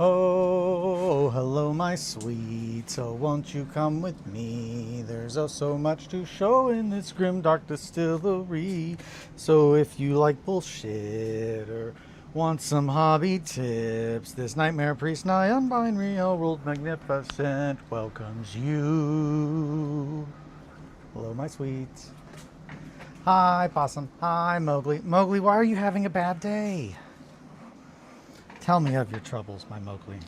Oh, hello, my sweet. So won't you come with me? There's oh so much to show in this grim dark distillery. So if you like bullshit or want some hobby tips, this nightmare priest nigh unbinary world magnificent welcomes you. Hello, my sweets. Hi, Possum. Hi, Mowgli. Mowgli, why are you having a bad day? Tell me of your troubles, my Mowgli.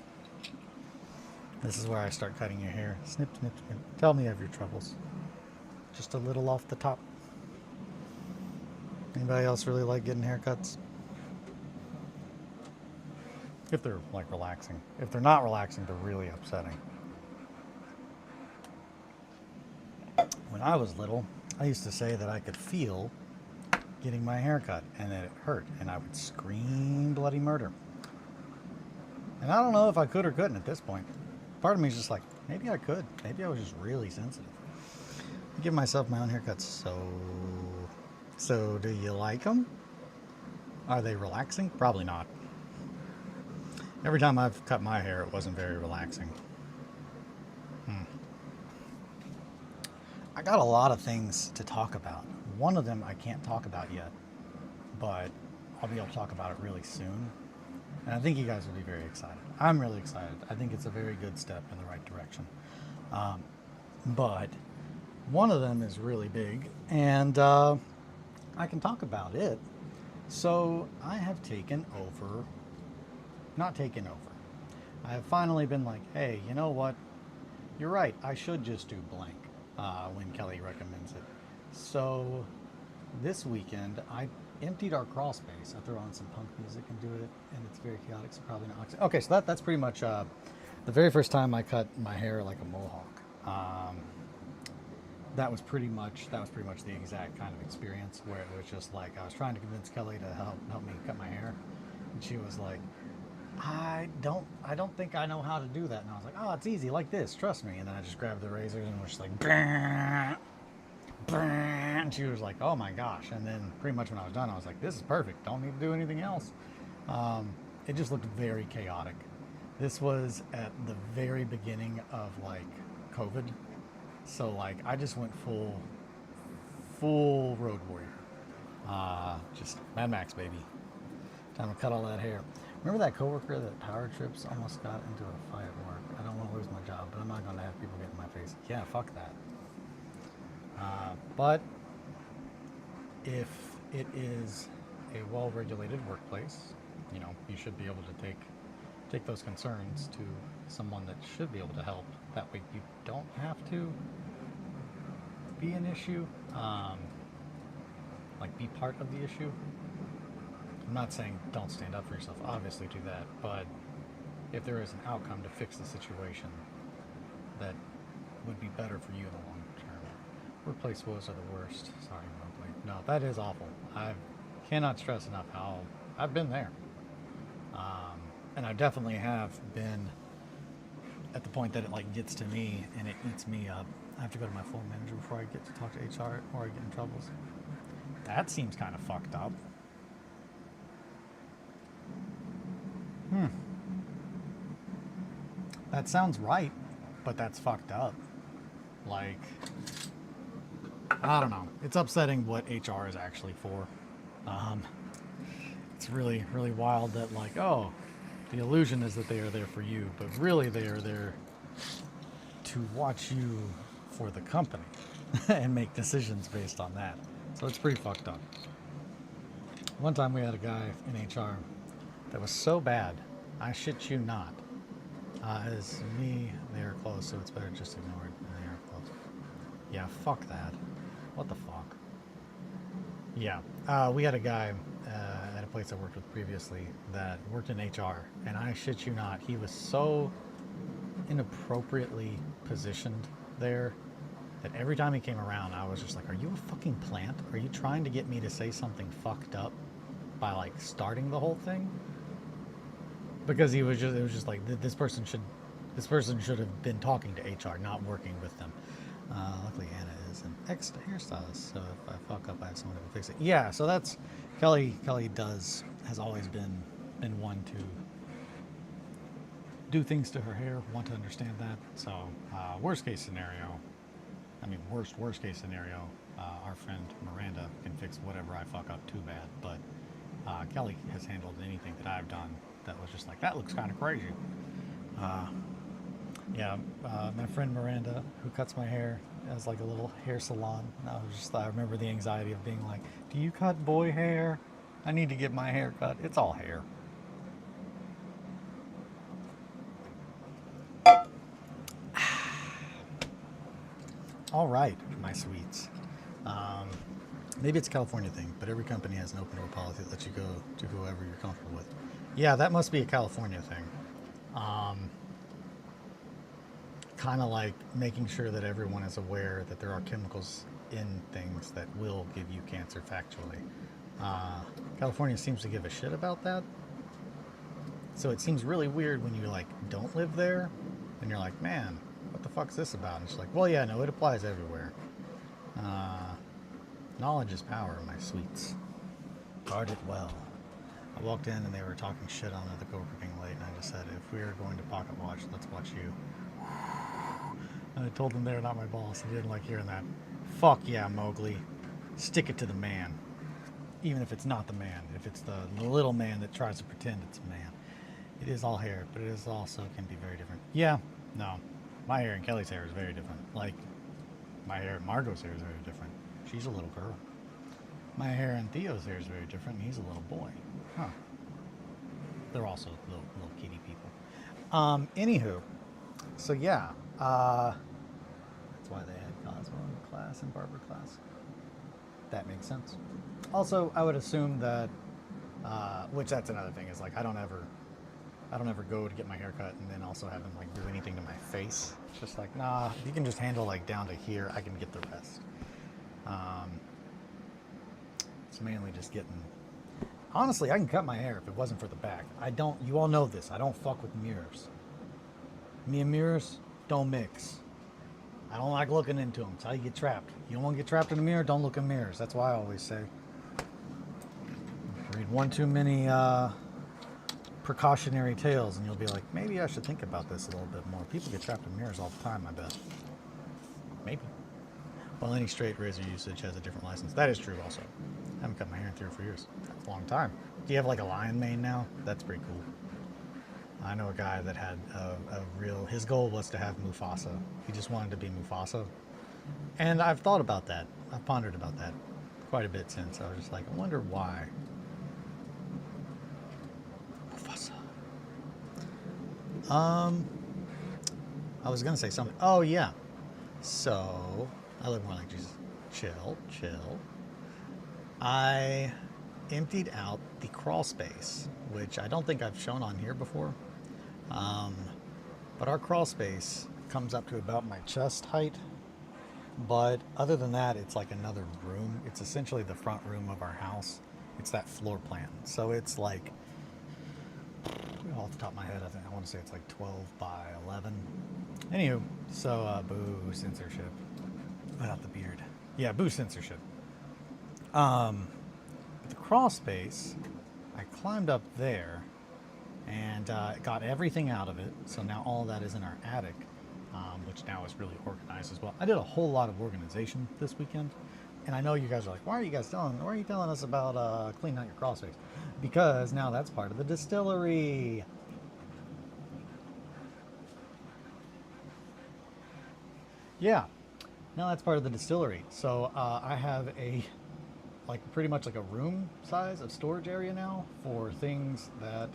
This is where I start cutting your hair. Snip, snip, snip. Tell me of your troubles. Just a little off the top. Anybody else really like getting haircuts? If they're like relaxing. If they're not relaxing, they're really upsetting. When I was little, I used to say that I could feel getting my hair cut and that it hurt, and I would scream bloody murder. And I don't know if I could or couldn't at this point. Part of me is just like, maybe I could. Maybe I was just really sensitive. I give myself my own haircuts. So do you like them? Are they relaxing? Probably not. Every time I've cut my hair, it wasn't very relaxing. I got a lot of things to talk about. One of them I can't talk about yet, but I'll be able to talk about it really soon. And I think you guys will be very excited. I'm really excited. I think it's a very good step in the right direction. But one of them is really big, and I can talk about it. So I have not taken over. I have finally been like, hey, you know what? You're right. I should just do blank when Kelly recommends it. So this weekend, I emptied our crawl space. I threw on some punk music and do it, and it's very chaotic, so probably not. Okay, so that's pretty much the very first time I cut my hair like a mohawk. That was pretty much the exact kind of experience where it was just like I was trying to convince Kelly to help me cut my hair, and she was like, I don't think I know how to do that. And I was like, oh, it's easy, like this, trust me. And then I just grabbed the razors and was just like, bah! And she was like, oh my gosh. And then pretty much when I was done, I was like, this is perfect, don't need to do anything else. It just looked very chaotic. This was at the very beginning of like COVID, so like I just went full road warrior, just Mad Max, baby. Time to cut all that hair. Remember that coworker that power trips almost got into a fight at work? I don't want to lose my job, but I'm not going to have people get in my face. Yeah, fuck that. But if it is a well-regulated workplace, you know, you should be able to take those concerns to someone that should be able to help. That way you don't have to be an issue, like be part of the issue. I'm not saying don't stand up for yourself, obviously do that, but if there is an outcome to fix the situation that would be better for you in the long term. Workplace woes are the worst. Sorry, Mowgli. No, that is awful. I cannot stress enough how I've been there. And I definitely have been at the point that it like gets to me and it eats me up. I have to go to my floor manager before I get to talk to HR or I get in troubles. That seems kind of fucked up. That sounds right, but that's fucked up. Like, I don't know. It's upsetting what HR is actually for. It's really, really wild that like, oh, the illusion is that they are there for you, but really they are there to watch you for the company and make decisions based on that. So it's pretty fucked up. One time we had a guy in HR that was so bad, I shit you not. As me, they are close, so it's better just ignore it. They are close. Yeah, fuck that. What the fuck? Yeah, we had a guy at a place I worked with previously that worked in HR, and I shit you not, he was so inappropriately positioned there that every time he came around, I was just like, are you a fucking plant? Are you trying to get me to say something fucked up by like starting the whole thing? Because it was just like this person should have been talking to HR, not working with them. Luckily Anna is an ex-hairstylist, so if I fuck up, I have someone who can fix it. Yeah, so that's Kelly has always been one to do things to her hair, want to understand that. So, worst case scenario, worst case scenario, our friend Miranda can fix whatever I fuck up too bad. But Kelly has handled anything that I've done that was just like, that looks kind of crazy. My friend Miranda, who cuts my hair, has like a little hair salon. And I remember the anxiety of being like, do you cut boy hair? I need to get my hair cut. It's all hair. All right, my sweets. Maybe it's a California thing, but every company has an open door policy that lets you go to whoever you're comfortable with. Yeah, that must be a California thing. Kind of like making sure that everyone is aware that there are chemicals in things that will give you cancer factually. California seems to give a shit about that. So it seems really weird when you like don't live there and you're like, man, what the fuck's this about? And it's like, well, yeah, no, it applies everywhere. Knowledge is power, my sweets. Guard it well. I walked in and they were talking shit on the coworker being late, and I just said, if we are going to pocket watch, let's watch you. And I told them they're not my boss. I didn't like hearing that. Fuck yeah, Mowgli. Stick it to the man. Even if it's not the man. If it's the little man that tries to pretend it's a man. It is all hair, but it is also can be very different. Yeah, no. My hair and Kelly's hair is very different. Like, my hair and Margot's hair is very different. She's a little girl. My hair and Theo's hair is very different. He's a little boy. Huh. They're also little kitty people. Anywho, so yeah, that's why they had Cosmo class and barber class. That makes sense. Also, I would assume that, which that's another thing, is like I don't ever go to get my hair cut and then also have them like do anything to my face. It's just like, nah, if you can just handle like down to here, I can get the rest. It's mainly just getting. Honestly, I can cut my hair if it wasn't for the back. You all know this. I don't fuck with mirrors. Me and mirrors don't mix. I don't like looking into them. It's how you get trapped. You don't want to get trapped in a mirror, don't look in mirrors. That's why I always say. Read one too many precautionary tales and you'll be like, maybe I should think about this a little bit more. People get trapped in mirrors all the time, I bet. Maybe. Well, any straight razor usage has a different license. That is true also. I haven't cut my hair in 3 or 4 years. That's a long time. Do you have like a lion mane now? That's pretty cool. I know a guy that had his goal was to have Mufasa. He just wanted to be Mufasa. And I've thought about that. I've pondered about that quite a bit since. I was just like, I wonder why. Mufasa. I was going to say something. Oh, yeah. So, I look more like Jesus. Chill. I emptied out the crawl space, which I don't think I've shown on here before. But our crawl space comes up to about my chest height. But other than that, it's like another room. It's essentially the front room of our house. It's that floor plan. So it's like, off the top of my head, I want to say it's like 12 by 11. Anywho, so boo censorship. Without the beard. Yeah, boo censorship. The crawl space, I climbed up there and got everything out of it. So now all that is in our attic, which now is really organized as well. I did a whole lot of organization this weekend. And I know you guys are like, why are you telling us about cleaning out your crawl space? Because now that's part of the distillery. Yeah, now that's part of the distillery. So I have pretty much like a room size of storage area now for things that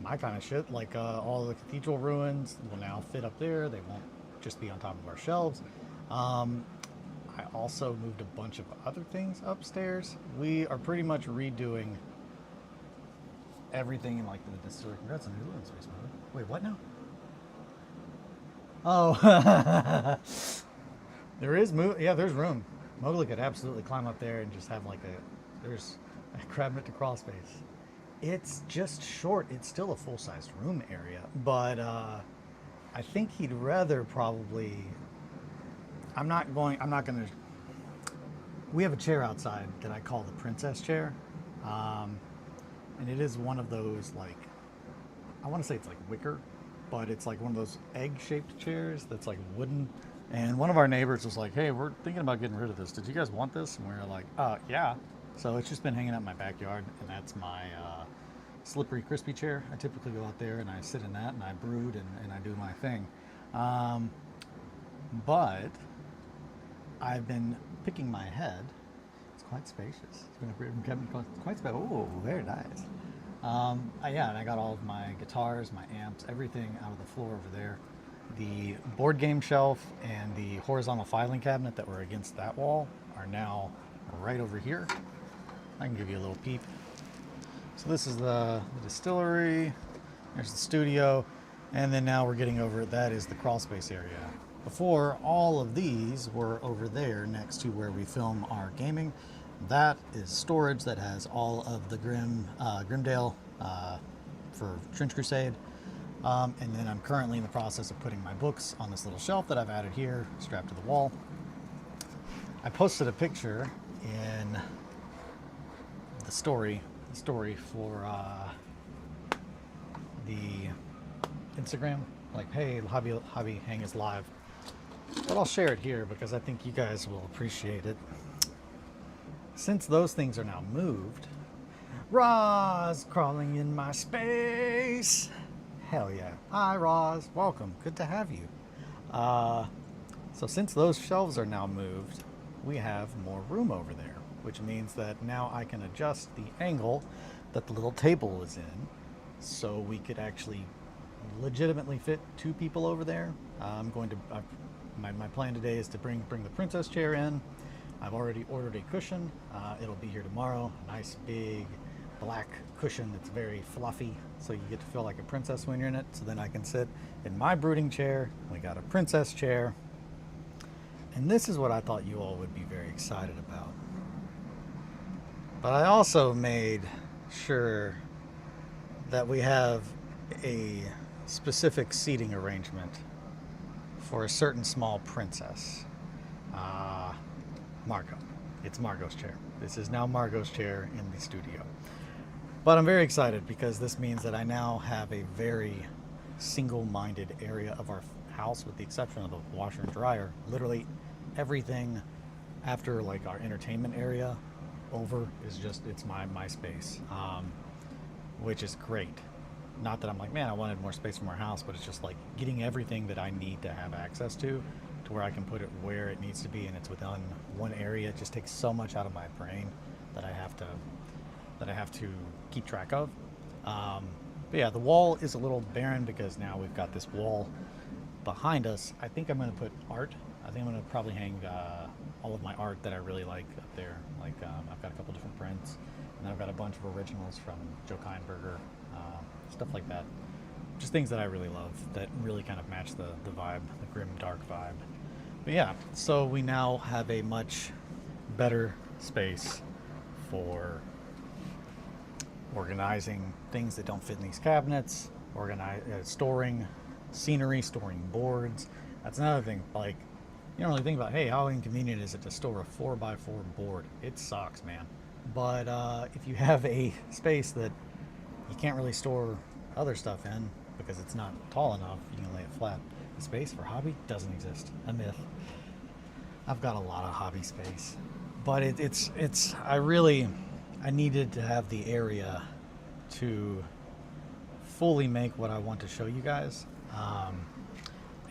my kind of shit, like all the cathedral ruins will now fit up there. They won't just be on top of our shelves. I also moved a bunch of other things upstairs. We are pretty much redoing everything in like the distillery. Congrats on your living space, man. Wait, what now? Oh, there's room. Mowgli could absolutely climb up there and just have like there's a cabinet to crawl space. It's just short. It's still a full-sized room area, but I think he'd rather probably. I'm not gonna. We have a chair outside that I call the princess chair, and it is one of those like, I want to say it's like wicker, but it's like one of those egg-shaped chairs that's like wooden. And one of our neighbors was like, "Hey, we're thinking about getting rid of this. Did you guys want this?" And we were like, yeah." So it's just been hanging out in my backyard, and that's my slippery, crispy chair. I typically go out there and I sit in that and I brood and I do my thing. But I've been picking my head. It's quite spacious. It's been quite spacious. Oh, very nice. Yeah, and I got all of my guitars, my amps, everything out of the floor over there. The board game shelf and the horizontal filing cabinet that were against that wall are now right over here. I can give you a little peep. So this is the distillery, there's the studio, and then now we're getting over, that is the crawl space area. Before, all of these were over there next to where we film our gaming. That is storage that has all of the Grimdale for Trench Crusade. And then I'm currently in the process of putting my books on this little shelf that I've added here, strapped to the wall. I posted a picture in the story for the Instagram, like, hey, Hobby Hang is live. But I'll share it here because I think you guys will appreciate it. Since those things are now moved, Roz crawling in my space. Hell yeah. Hi, Roz. Welcome. Good to have you. So since those shelves are now moved, we have more room over there, which means that now I can adjust the angle that the little table is in so we could actually legitimately fit 2 people over there. I'm going to, my plan today is to bring the princess chair in. I've already ordered a cushion. It'll be here tomorrow. A nice big black cushion that's very fluffy, so you get to feel like a princess when you're in it. So then I can sit in my brooding chair. We got a princess chair. And this is what I thought you all would be very excited about. But I also made sure that we have a specific seating arrangement for a certain small princess. Margot. It's Margot's chair. This is now Margot's chair in the studio. But I'm very excited because this means that I now have a very single-minded area of our house, with the exception of the washer and dryer. Literally everything after like our entertainment area over is just, it's my space, which is great. Not that I'm like, man, I wanted more space from our house, but it's just like getting everything that I need to have access to where I can put it where it needs to be, and it's within one area. It just takes so much out of my brain that I have to keep track of. But yeah, the wall is a little barren because now we've got this wall behind us. I think I'm going to put art. I think I'm going to probably hang all of my art that I really like up there. Like I've got a couple different prints, and I've got a bunch of originals from Joe Keinberger, stuff like that. Just things that I really love that really kind of match the vibe, the grim, dark vibe. But yeah, so we now have a much better space for organizing things that don't fit in these cabinets, storing scenery, storing boards. That's another thing. Like, you don't really think about, hey, how inconvenient is it to store a 4x4 board? It sucks, man. But if you have a space that you can't really store other stuff in because it's not tall enough, you can lay it flat. The space for hobby doesn't exist. A myth. I've got a lot of hobby space, but I needed to have the area to fully make what I want to show you guys.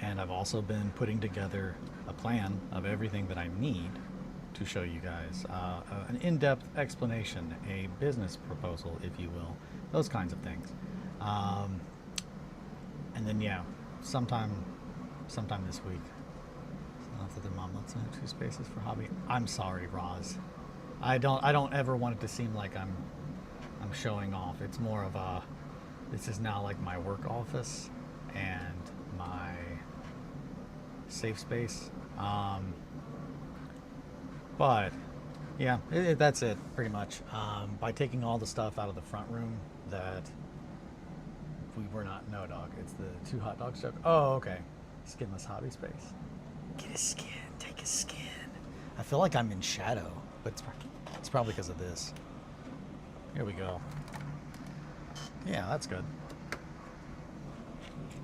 And I've also been putting together a plan of everything that I need to show you guys. An in-depth explanation, a business proposal, if you will, those kinds of things. And then, yeah, sometime this week. After their mom, let's have 2 spaces for hobby. I'm sorry, Roz. I don't ever want it to seem like I'm showing off. It's more of a, this is now like my work office and my safe space. But yeah, that's it pretty much. By taking all the stuff out of the front room that we were not, no dog, it's the 2 hot dogs joke. Oh, okay. Skinless hobby space. Get his skin, take his skin. I feel like I'm in shadow, but it's probably because of this. Here we go. Yeah, that's good.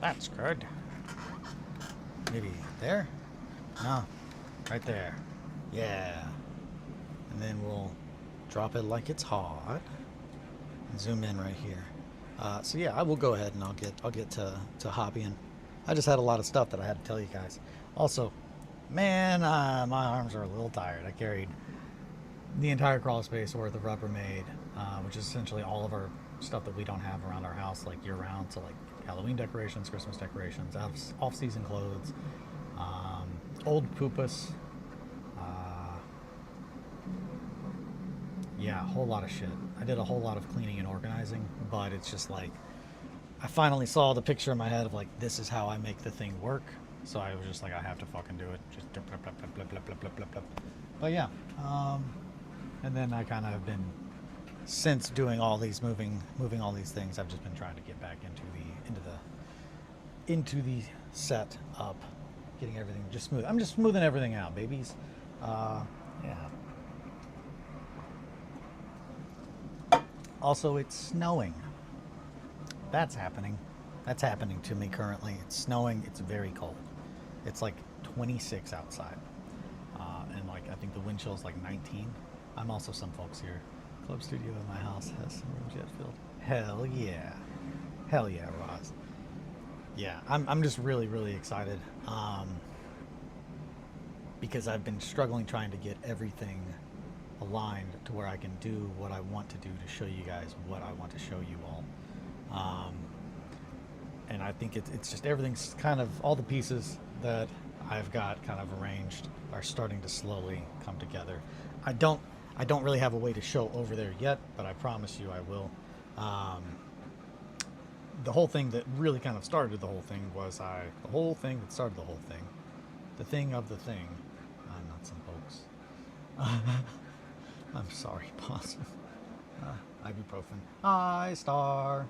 That's good. Maybe there? No, right there. Yeah. And then we'll drop it like it's hot. And zoom in right here. So yeah, I will go ahead and I'll get to hobbying. I just had a lot of stuff that I had to tell you guys. Also, man, my arms are a little tired. I carried the entire crawl space worth of Rubbermaid, which is essentially all of our stuff that we don't have around our house like year round. So like Halloween decorations, Christmas decorations, off-season clothes, old poopas. Yeah, a whole lot of shit. I did a whole lot of cleaning and organizing, but it's just like I finally saw the picture in my head of like this is how I make the thing work. So I was just like I have to fucking do it. Just blah, blah, blah, blah, blah, blah, blah, blah, blah. But yeah, and then I kind of have been since doing all these moving all these things. I've just been trying to get back into the set up, getting everything just smooth. I'm just smoothing everything out, babies. Yeah. Also, it's snowing. That's happening. That's happening to me currently. It's snowing. It's very cold. It's like 26 outside. And like I think the wind chill is like 19. I'm also some folks here. Club studio in my house has some room jet filled. Hell yeah. Hell yeah, Roz. Yeah, I'm just really excited. Because I've been struggling trying to get everything aligned to where I can do what I want to do to show you guys what I want to show you all. And I think it's just everything's kind of all the pieces that I've got kind of arranged are starting to slowly come together. I don't really have a way to show over there yet, but I promise you I will. The whole thing that really kind of started the whole thing was the whole thing that started the whole thing. The thing of the thing. I'm not some folks. I'm sorry, boss. Ibuprofen. Hi, Star.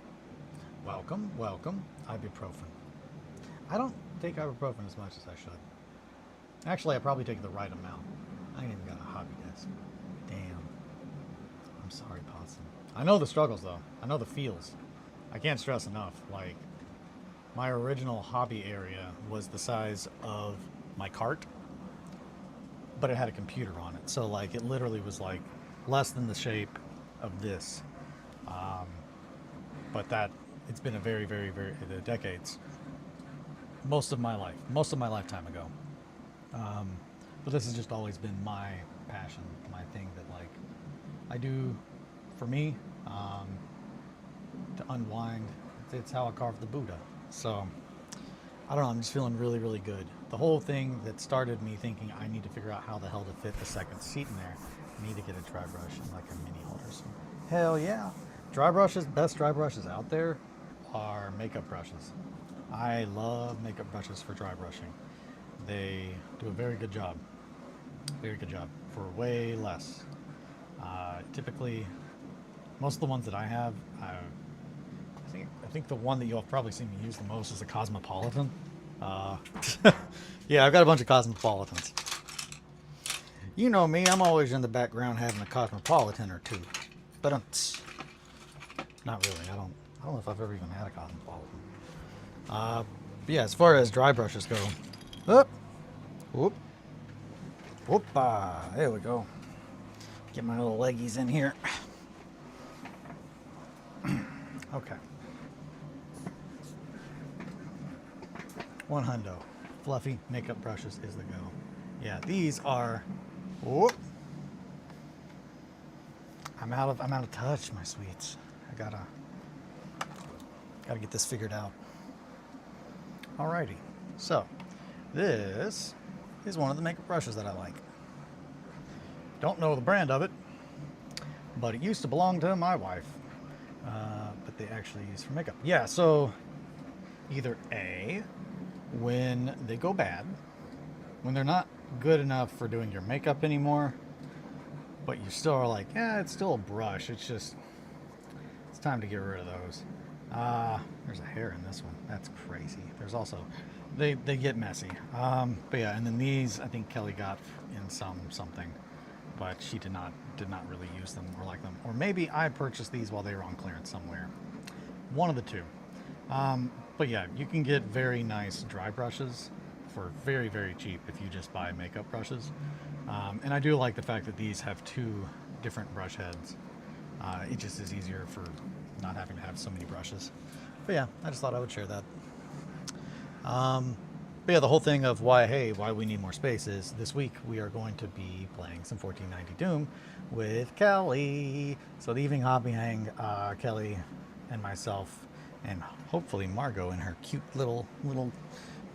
Welcome. Ibuprofen. I don't take ibuprofen as much as I should. Actually, I probably take the right amount. I ain't even got a hobby desk. Damn. I'm sorry, Possum. I know the struggles, though. I know the feels. I can't stress enough. Like, my original hobby area was the size of my cart, but it had a computer on it. So, like, it literally was, like, less than the shape of this. But that, it's been a very the decades. Most of my lifetime ago. But this has just always been my passion, my thing that, like, I do for me, to unwind. It's how I carved the Buddha. So, I don't know, I'm just feeling really good. The whole thing that started me thinking I need to figure out how the hell to fit the second seat in there. I need to get a dry brush and like a mini holder. So, hell yeah. Dry brushes, best dry brushes out there are makeup brushes. I love makeup brushes for dry brushing. They do a very good job. Very good job for way less. Typically, most of the ones that I have, I think the one that you'll probably see me use the most is a Cosmopolitan. Yeah, I've got a bunch of Cosmopolitans. You know me, I'm always in the background having a Cosmopolitan or two. But not really. I don't know if I've ever even had a Cosmopolitan. But yeah, as far as dry brushes go, whoop, there we go. Get my little leggies in here. Okay. 100. Fluffy makeup brushes is the go. Yeah, these are. Whoop. I'm out of touch, my sweets. I gotta get this figured out. Alrighty. So, this is one of the makeup brushes that I like. Don't know the brand of it, but it used to belong to my wife. But they actually use for makeup. Yeah, so either A, when they go bad, when they're not good enough for doing your makeup anymore, but you still are like, yeah, it's still a brush. It's just, it's time to get rid of those. There's a hair in this one. That's crazy. There's also, they get messy. But yeah, and then these, I think Kelly got in something, but she did not really use them or like them. Or maybe I purchased these while they were on clearance somewhere. One of the two. But yeah, you can get very nice dry brushes for very, very cheap if you just buy makeup brushes. And I do like the fact that these have two different brush heads. It just is easier for not having to have so many brushes. But yeah, I just thought I would share that. But yeah, the whole thing of why we need more space is this week we are going to be playing some 1490 Doom with Kelly. So the evening hobby hang, Kelly and myself, and hopefully Margot in her cute little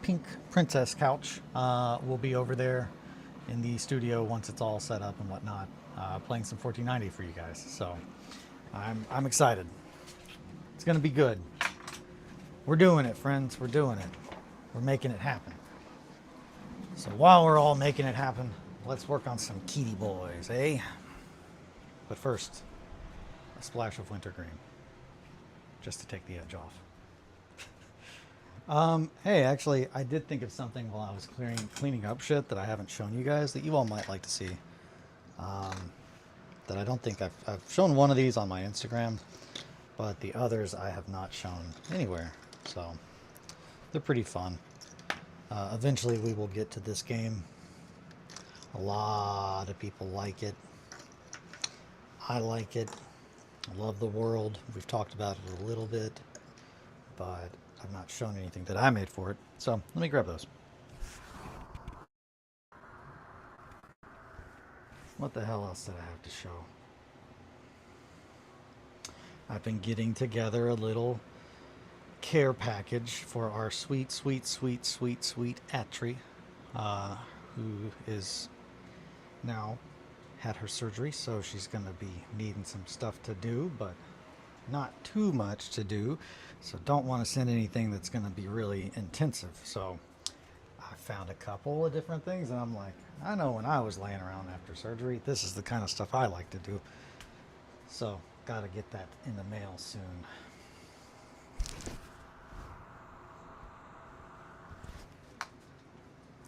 pink princess couch will be over there in the studio once it's all set up and whatnot, playing some 1490 for you guys. So I'm excited. It's gonna be good. We're doing it, friends. We're doing it. We're making it happen. So while we're all making it happen, let's work on some kitty boys, eh? But first, a splash of wintergreen, just to take the edge off. Hey, actually, I did think of something while I was cleaning up shit that I haven't shown you guys that you all might like to see. That I don't think I've shown one of these on my Instagram, but the others I have not shown anywhere. So they're pretty fun. Eventually we will get to this game. A lot of people like it. I like it. I love the world. We've talked about it a little bit, but I've not shown anything that I made for it. So let me grab those. What the hell else did I have to show? I've been getting together a little care package for our sweet Atri, who is now had her surgery, so she's going to be needing some stuff to do, but not too much to do. So don't want to send anything that's going to be really intensive. So I found a couple of different things, and I'm like, I know when I was laying around after surgery, this is the kind of stuff I like to do. So got to get that in the mail soon.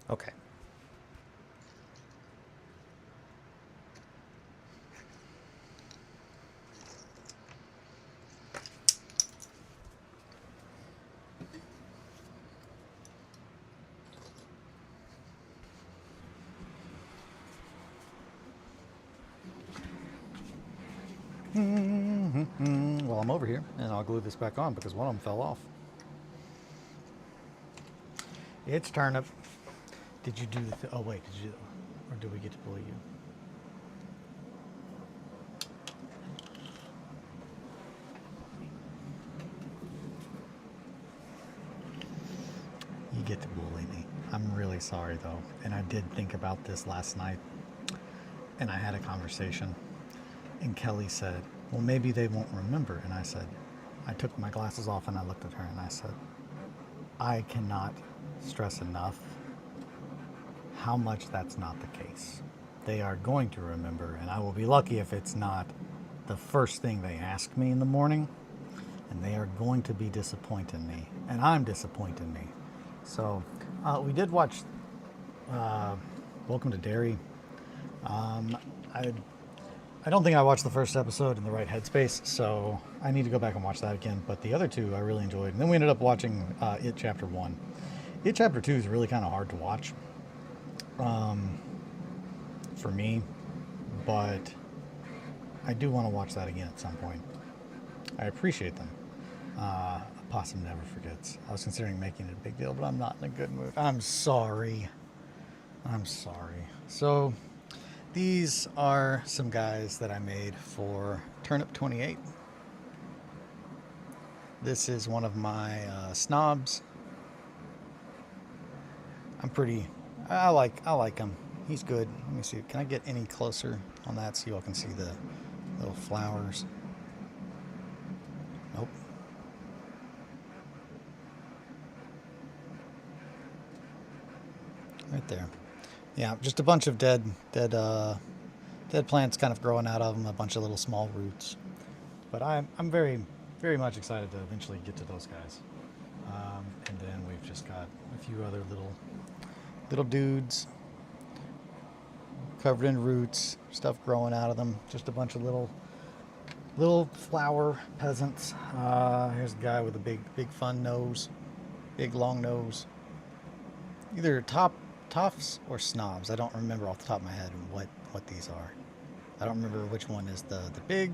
Okay. Well, I'm over here, and I'll glue this back on because one of them fell off. It's turnip. Did you do the... oh, wait. Did you... or did we get to bully you? You get to bully me. I'm really sorry, though. And I did think about this last night. And I had a conversation. And Kelly said, well, maybe they won't remember. And I said... I took my glasses off and I looked at her and I said, I cannot stress enough how much that's not the case. They are going to remember, and I will be lucky if it's not the first thing they ask me in the morning, and they are going to be disappointed in me, and I'm disappointed in me. So we did watch Welcome to Derry. I don't think I watched the first episode in the right headspace, so I need to go back and watch that again. But the other two I really enjoyed. And then we ended up watching It Chapter 1. It Chapter 2 is really kind of hard to watch for me, but I do want to watch that again at some point. I appreciate them. A possum never forgets. I was considering making it a big deal, but I'm not in a good mood. I'm sorry. So these are some guys that I made for Turnip 28. This is one of my snobs. I like him. He's good. Let me see. Can I get any closer on that so you all can see the little flowers? Nope. Right there. Yeah, just a bunch of dead plants kind of growing out of them, a bunch of little small roots. But I'm very, very much excited to eventually get to those guys. And then we've just got a few other little dudes covered in roots, stuff growing out of them. Just a bunch of little flower peasants. Here's a guy with a big fun nose. Big long nose. Either toffs or snobs. I don't remember off the top of my head what these are. I don't remember which one is the big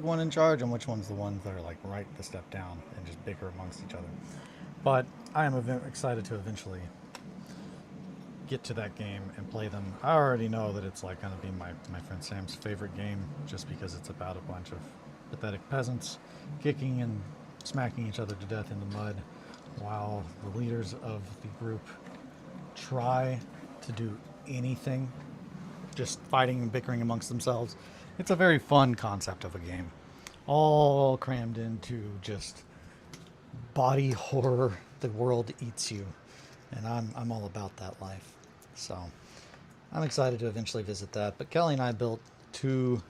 one in charge and which one's the ones that are like right the step down and just bicker amongst each other. But I am excited to eventually get to that game and play them. I already know that it's like going to be my friend Sam's favorite game just because it's about a bunch of pathetic peasants kicking and smacking each other to death in the mud while the leaders of the group try to do anything, just fighting and bickering amongst themselves. It's a very fun concept of a game, all crammed into just body horror. The world eats you, and I'm all about that life. So I'm excited to eventually visit that. But Kelly and I built two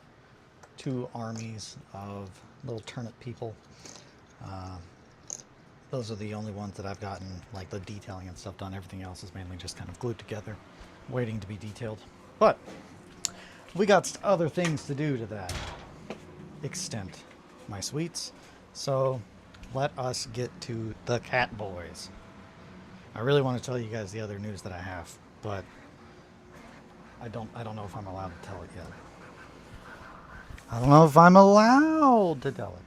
armies of little turnip people. Those are the only ones that I've gotten like the detailing and stuff done. Everything else is mainly just kind of glued together, waiting to be detailed. But we got other things to do to that extent, my sweets. So let us get to the cat boys. I really want to tell you guys the other news that I have, but I don't know if I'm allowed to tell it yet. I don't know if I'm allowed to tell it.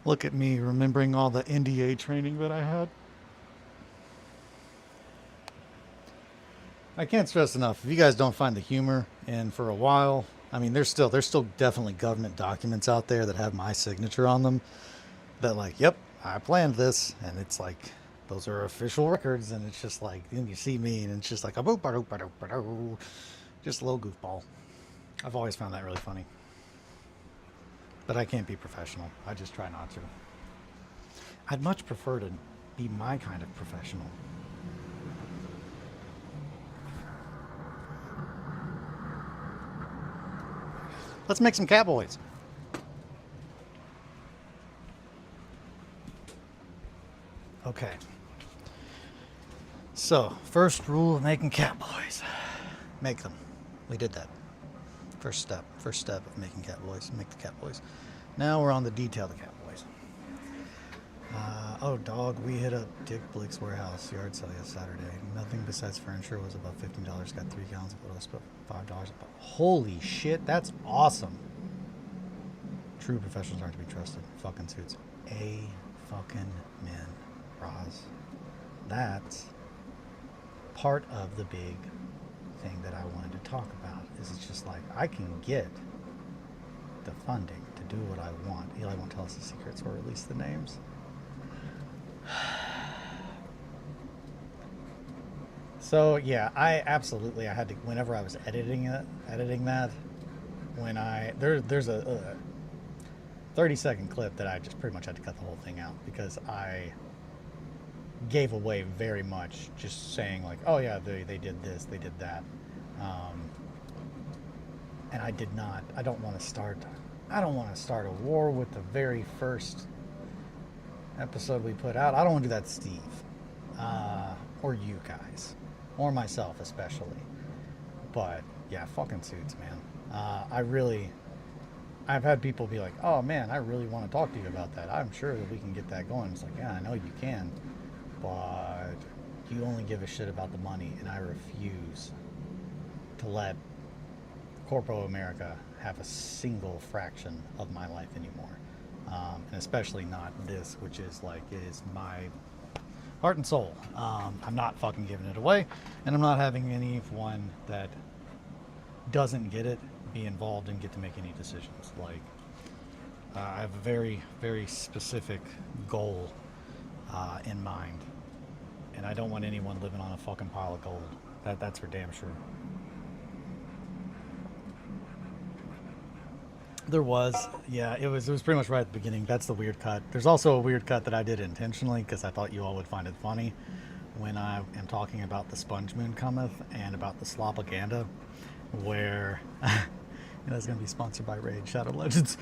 Look at me remembering all the NDA training that I had. I can't stress enough, if you guys don't find the humor, and for a while, I mean, there's still definitely government documents out there that have my signature on them that like, yep, I planned this, and it's like, those are official records, and it's just like, then you see me, and it's just like, just a little goofball. I've always found that really funny. But I can't be professional. I just try not to. I'd much prefer to be my kind of professional. Let's make some cowboys. Okay. So, first rule of making cowboys. Make them. We did that. First step of making catboys. Make the catboys. Now we're on the detail of the catboys. Oh, dog, we hit up Dick Blick's warehouse yard sale Saturday. Nothing besides furniture was above $15. Got 3 gallons of oil, spent $5. Holy shit, that's awesome. True professionals aren't to be trusted. Fucking suits. A fucking men, Roz. That's part of the big thing that I wanted to talk about. Is it's just like I can get the funding to do what I want. Eli won't tell us the secrets or release the names. So yeah, I had to, whenever I was editing that, when there's a 30-second clip that I just pretty much had to cut the whole thing out because I gave away very much just saying like, oh yeah, they did this, they did that. And I don't want to start a war with the very first episode we put out. I don't want to do that to Steve, or you guys, or myself especially. But yeah, fucking suits, man. I've had people be like, oh man, I really want to talk to you about that. I'm sure that we can get that going. It's like, yeah, I know you can, but you only give a shit about the money, and I refuse to let corporate America have a single fraction of my life anymore. And especially not this, which is like, it is my heart and soul. I'm not fucking giving it away, and I'm not having anyone that doesn't get it be involved and get to make any decisions. Like, I have a very, very specific goal in mind, and I don't want anyone living on a fucking pile of gold. That's for damn sure. There was, yeah, it was pretty much right at the beginning. That's the weird cut. There's also a weird cut that I did intentionally because I thought you all would find it funny when I am talking about the Sponge Moon Cometh and about the Slopaganda, where that's going to be sponsored by Raid Shadow Legends.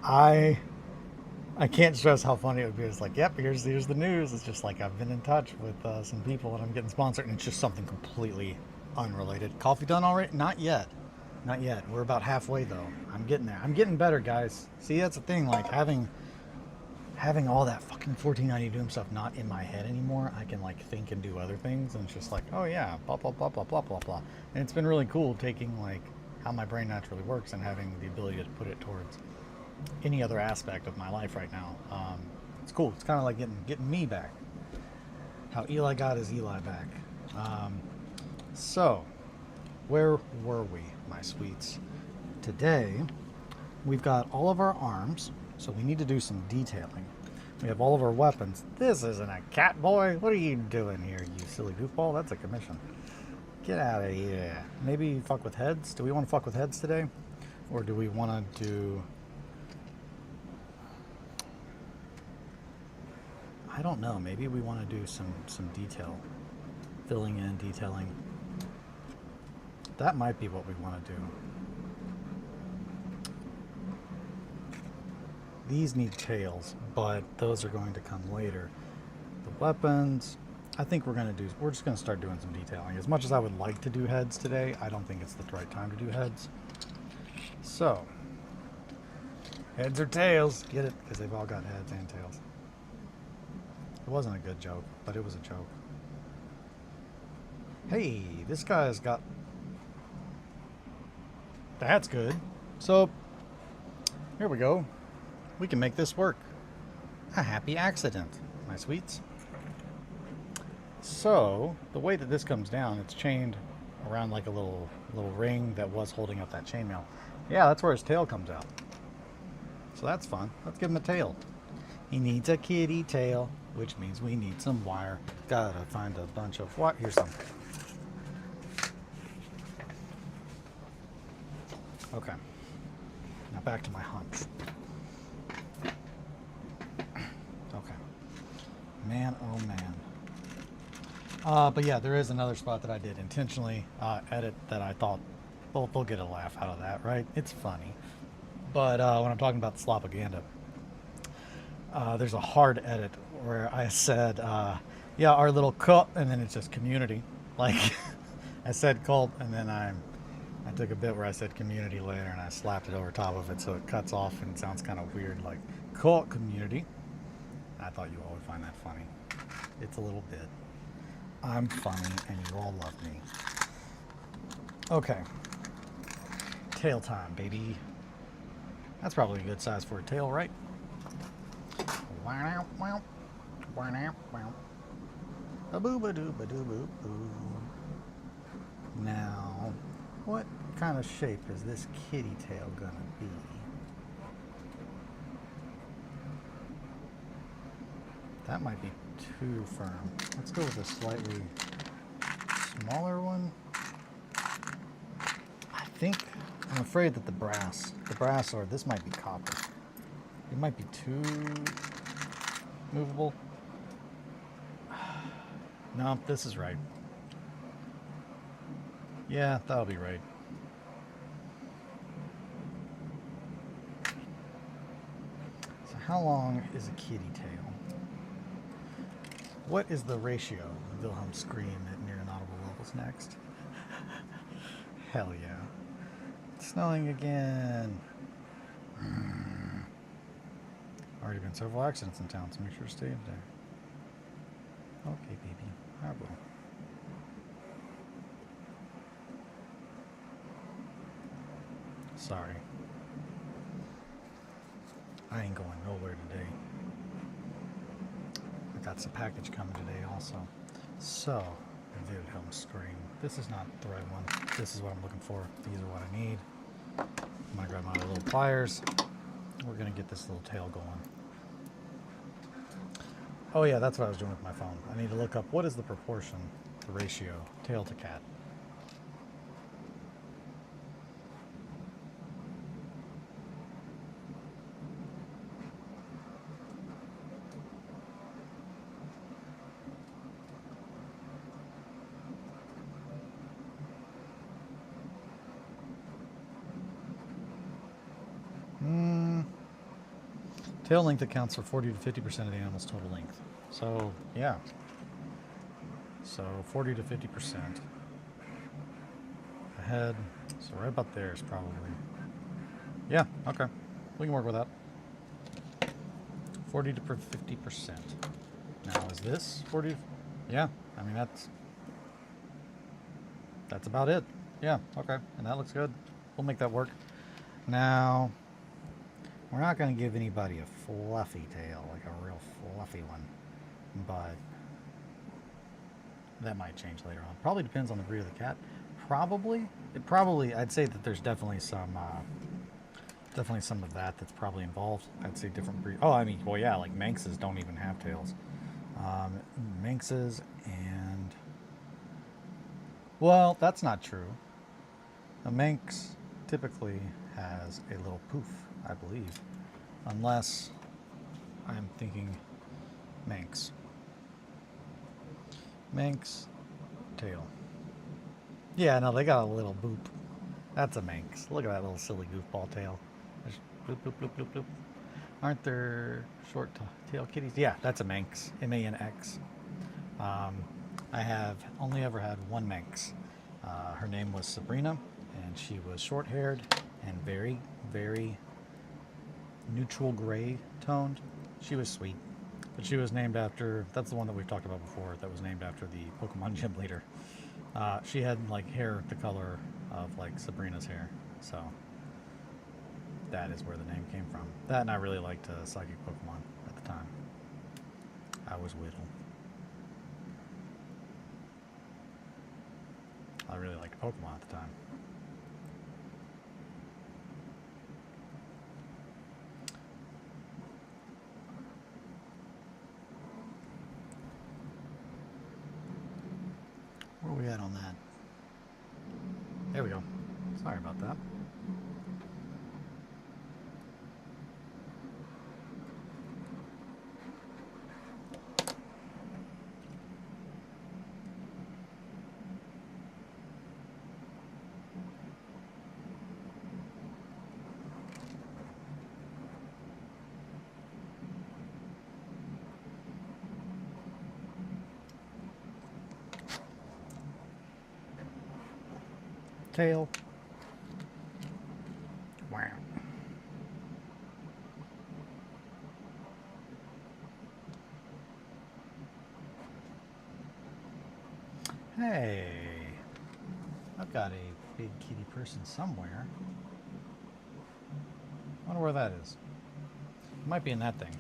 I can't stress how funny it would be. It's like, yep, here's the news. It's just like I've been in touch with some people and I'm getting sponsored, and it's just something completely unrelated. Coffee done already? Not yet. Not yet. We're about halfway though. I'm getting there. I'm getting better, guys. See, that's the thing. Like having all that fucking 1490 Doom stuff not in my head anymore, I can like think and do other things, and it's just like, oh yeah, blah blah blah blah blah blah blah. And it's been really cool taking like how my brain naturally works and having the ability to put it towards any other aspect of my life right now. It's cool. It's kind of like getting me back. How Eli got his Eli back. So, where were we, my sweets? Today, we've got all of our arms, so we need to do some detailing. We have all of our weapons. This isn't a cat boy. What are you doing here, you silly goofball? That's a commission. Get out of here. Maybe fuck with heads? Do we want to fuck with heads today? Or do we want to do... I don't know. Maybe we want to do some detail. Filling in, detailing. That might be what we want to do. These need tails, but those are going to come later. The weapons, I think we're just going to start doing some detailing. As much as I would like to do heads today, I don't think it's the right time to do heads. So, heads or tails? Get it? Because they've all got heads and tails. It wasn't a good joke, but it was a joke. Hey, this guy's got... That's good. So, here we go. We can make this work. A happy accident, my sweets. So, the way that this comes down, it's chained around like a little ring that was holding up that chainmail. Yeah, that's where his tail comes out. So that's fun. Let's give him a tail. He needs a kitty tail, which means we need some wire. Gotta find a bunch of what? Here's some. Okay. Now back to my hunch. Okay. Man, oh man. But yeah, there is another spot that I did intentionally edit that I thought, well, they'll get a laugh out of that, right? It's funny. But when I'm talking about the slopaganda, there's a hard edit where I said, yeah, our little cult, and then it's just community. Like, I said cult, and then I took a bit where I said community later, and I slapped it over top of it so it cuts off and it sounds kind of weird, like cult community. I thought you all would find that funny. It's a little bit. I'm funny, and you all love me. Okay. Tail time, baby. That's probably a good size for a tail, right? Now, what kind of shape is this kitty tail gonna be? That might be too firm. Let's go with a slightly smaller one. I'm afraid that the brass, or this might be copper. It might be too movable. No, this is right. Yeah, that'll be right. So how long is a kitty tail? What is the ratio? Wilhelm scream at near inaudible levels next. Hell yeah. It's snowing again. Already been several accidents in town, so make sure to stay in there. Okay, baby. I will. Sorry. I ain't going nowhere today. I got some package coming today also. So, Wilhelm scream. This is not the right one. This is what I'm looking for. These are what I need. I'm gonna grab my little pliers. We're gonna get this little tail going. Oh yeah, that's what I was doing with my phone. I need to look up what is the proportion, the ratio, tail to cat. Tail length accounts for 40 to 50% of the animal's total length. So, yeah. So, 40 to 50%. The head, So right about there is probably... Yeah, okay. We can work with that. 40 to 50%. Now is this 40? Yeah, I mean that's about it. Yeah, okay, and that looks good. We'll make that work. Now, we're not going to give anybody a fluffy tail, like a real fluffy one, but that might change later on. Probably depends on the breed of the cat. I'd say that there's definitely some of that that's probably involved. I'd say different breed. Oh, I mean, well, yeah, like Manxes don't even have tails. Manxes and... Well, that's not true. A Manx typically has a little poof, I believe. Unless I'm thinking Manx. Manx tail. Yeah, no, they got a little boop. That's a Manx. Look at that little silly goofball tail. There's bloop, bloop, bloop, bloop, bloop. Aren't there short tail kitties? Yeah, that's a Manx. M-A-N-X. I have only ever had one Manx. Her name was Sabrina, and she was short-haired and very, very neutral gray toned. She was sweet, but she was named after, that's the one that we've talked about before, that was named after the Pokemon gym leader. She had like hair the color of like Sabrina's hair, so that is where the name came from. That, and I really liked Psychic Pokemon at the time. I was Whittle. I really liked Pokemon at the time. Where are we at on that? There we go. Sorry about that. Tail. Wow. Hey, I've got a big kitty person somewhere. Wonder where that is. It might be in that thing.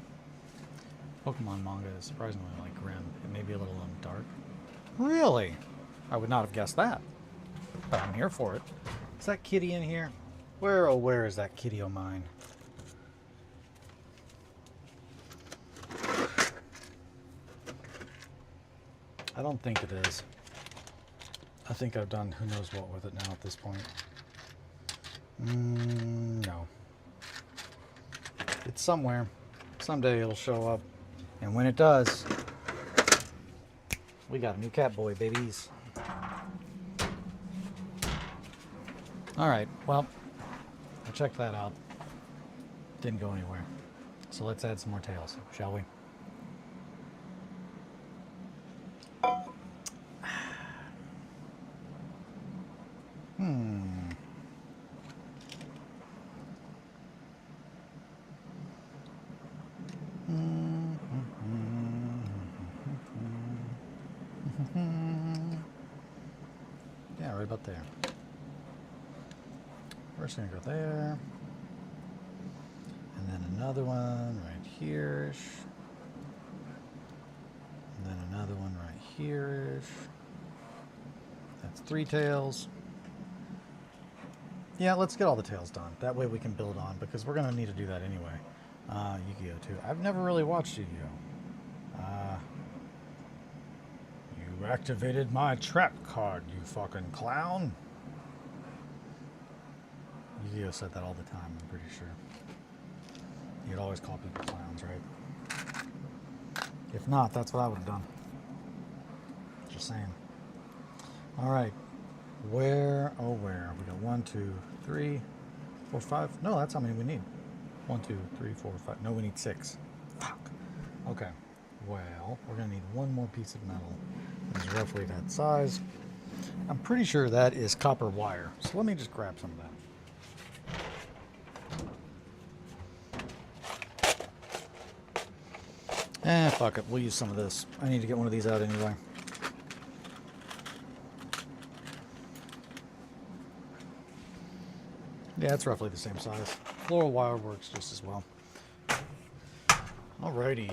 Pokemon manga is surprisingly like grim. It may be a little dark. Really? I would not have guessed that. But I'm here for it. Is that kitty in here? Where, oh, where is that kitty o' mine? I don't think it is. I think I've done who knows what with it now at this point. No. It's somewhere. Someday it'll show up. And when it does, we got a new cat boy, babies. Alright, well, I checked that out. Didn't go anywhere. So let's add some more tails, shall we? Yeah, right about there. We're just gonna go there. And then another one right here-ish. And then another one right here-ish. That's 3 tails. Yeah, let's get all the tails done. That way we can build on, because we're going to need to do that anyway. Yu-Gi-Oh! Too. I've never really watched Yu-Gi-Oh! You activated my trap card, you fucking clown. Yu-Gi-Oh! Said that all the time, I'm pretty sure. You'd always call people clowns, right? If not, that's what I would have done. Just saying. Alright. Where? Oh, where? We got 1, 2, 3, 4, 5. No, that's how many we need. 1, 2, 3, 4, 5. No, we need 6. Fuck. Okay. Well, we're going to need one more piece of metal. It's roughly that size. I'm pretty sure that is copper wire. So let me just grab some of that. Fuck it. We'll use some of this. I need to get one of these out anyway. Yeah, it's roughly the same size. Floral wire works just as well. Alrighty.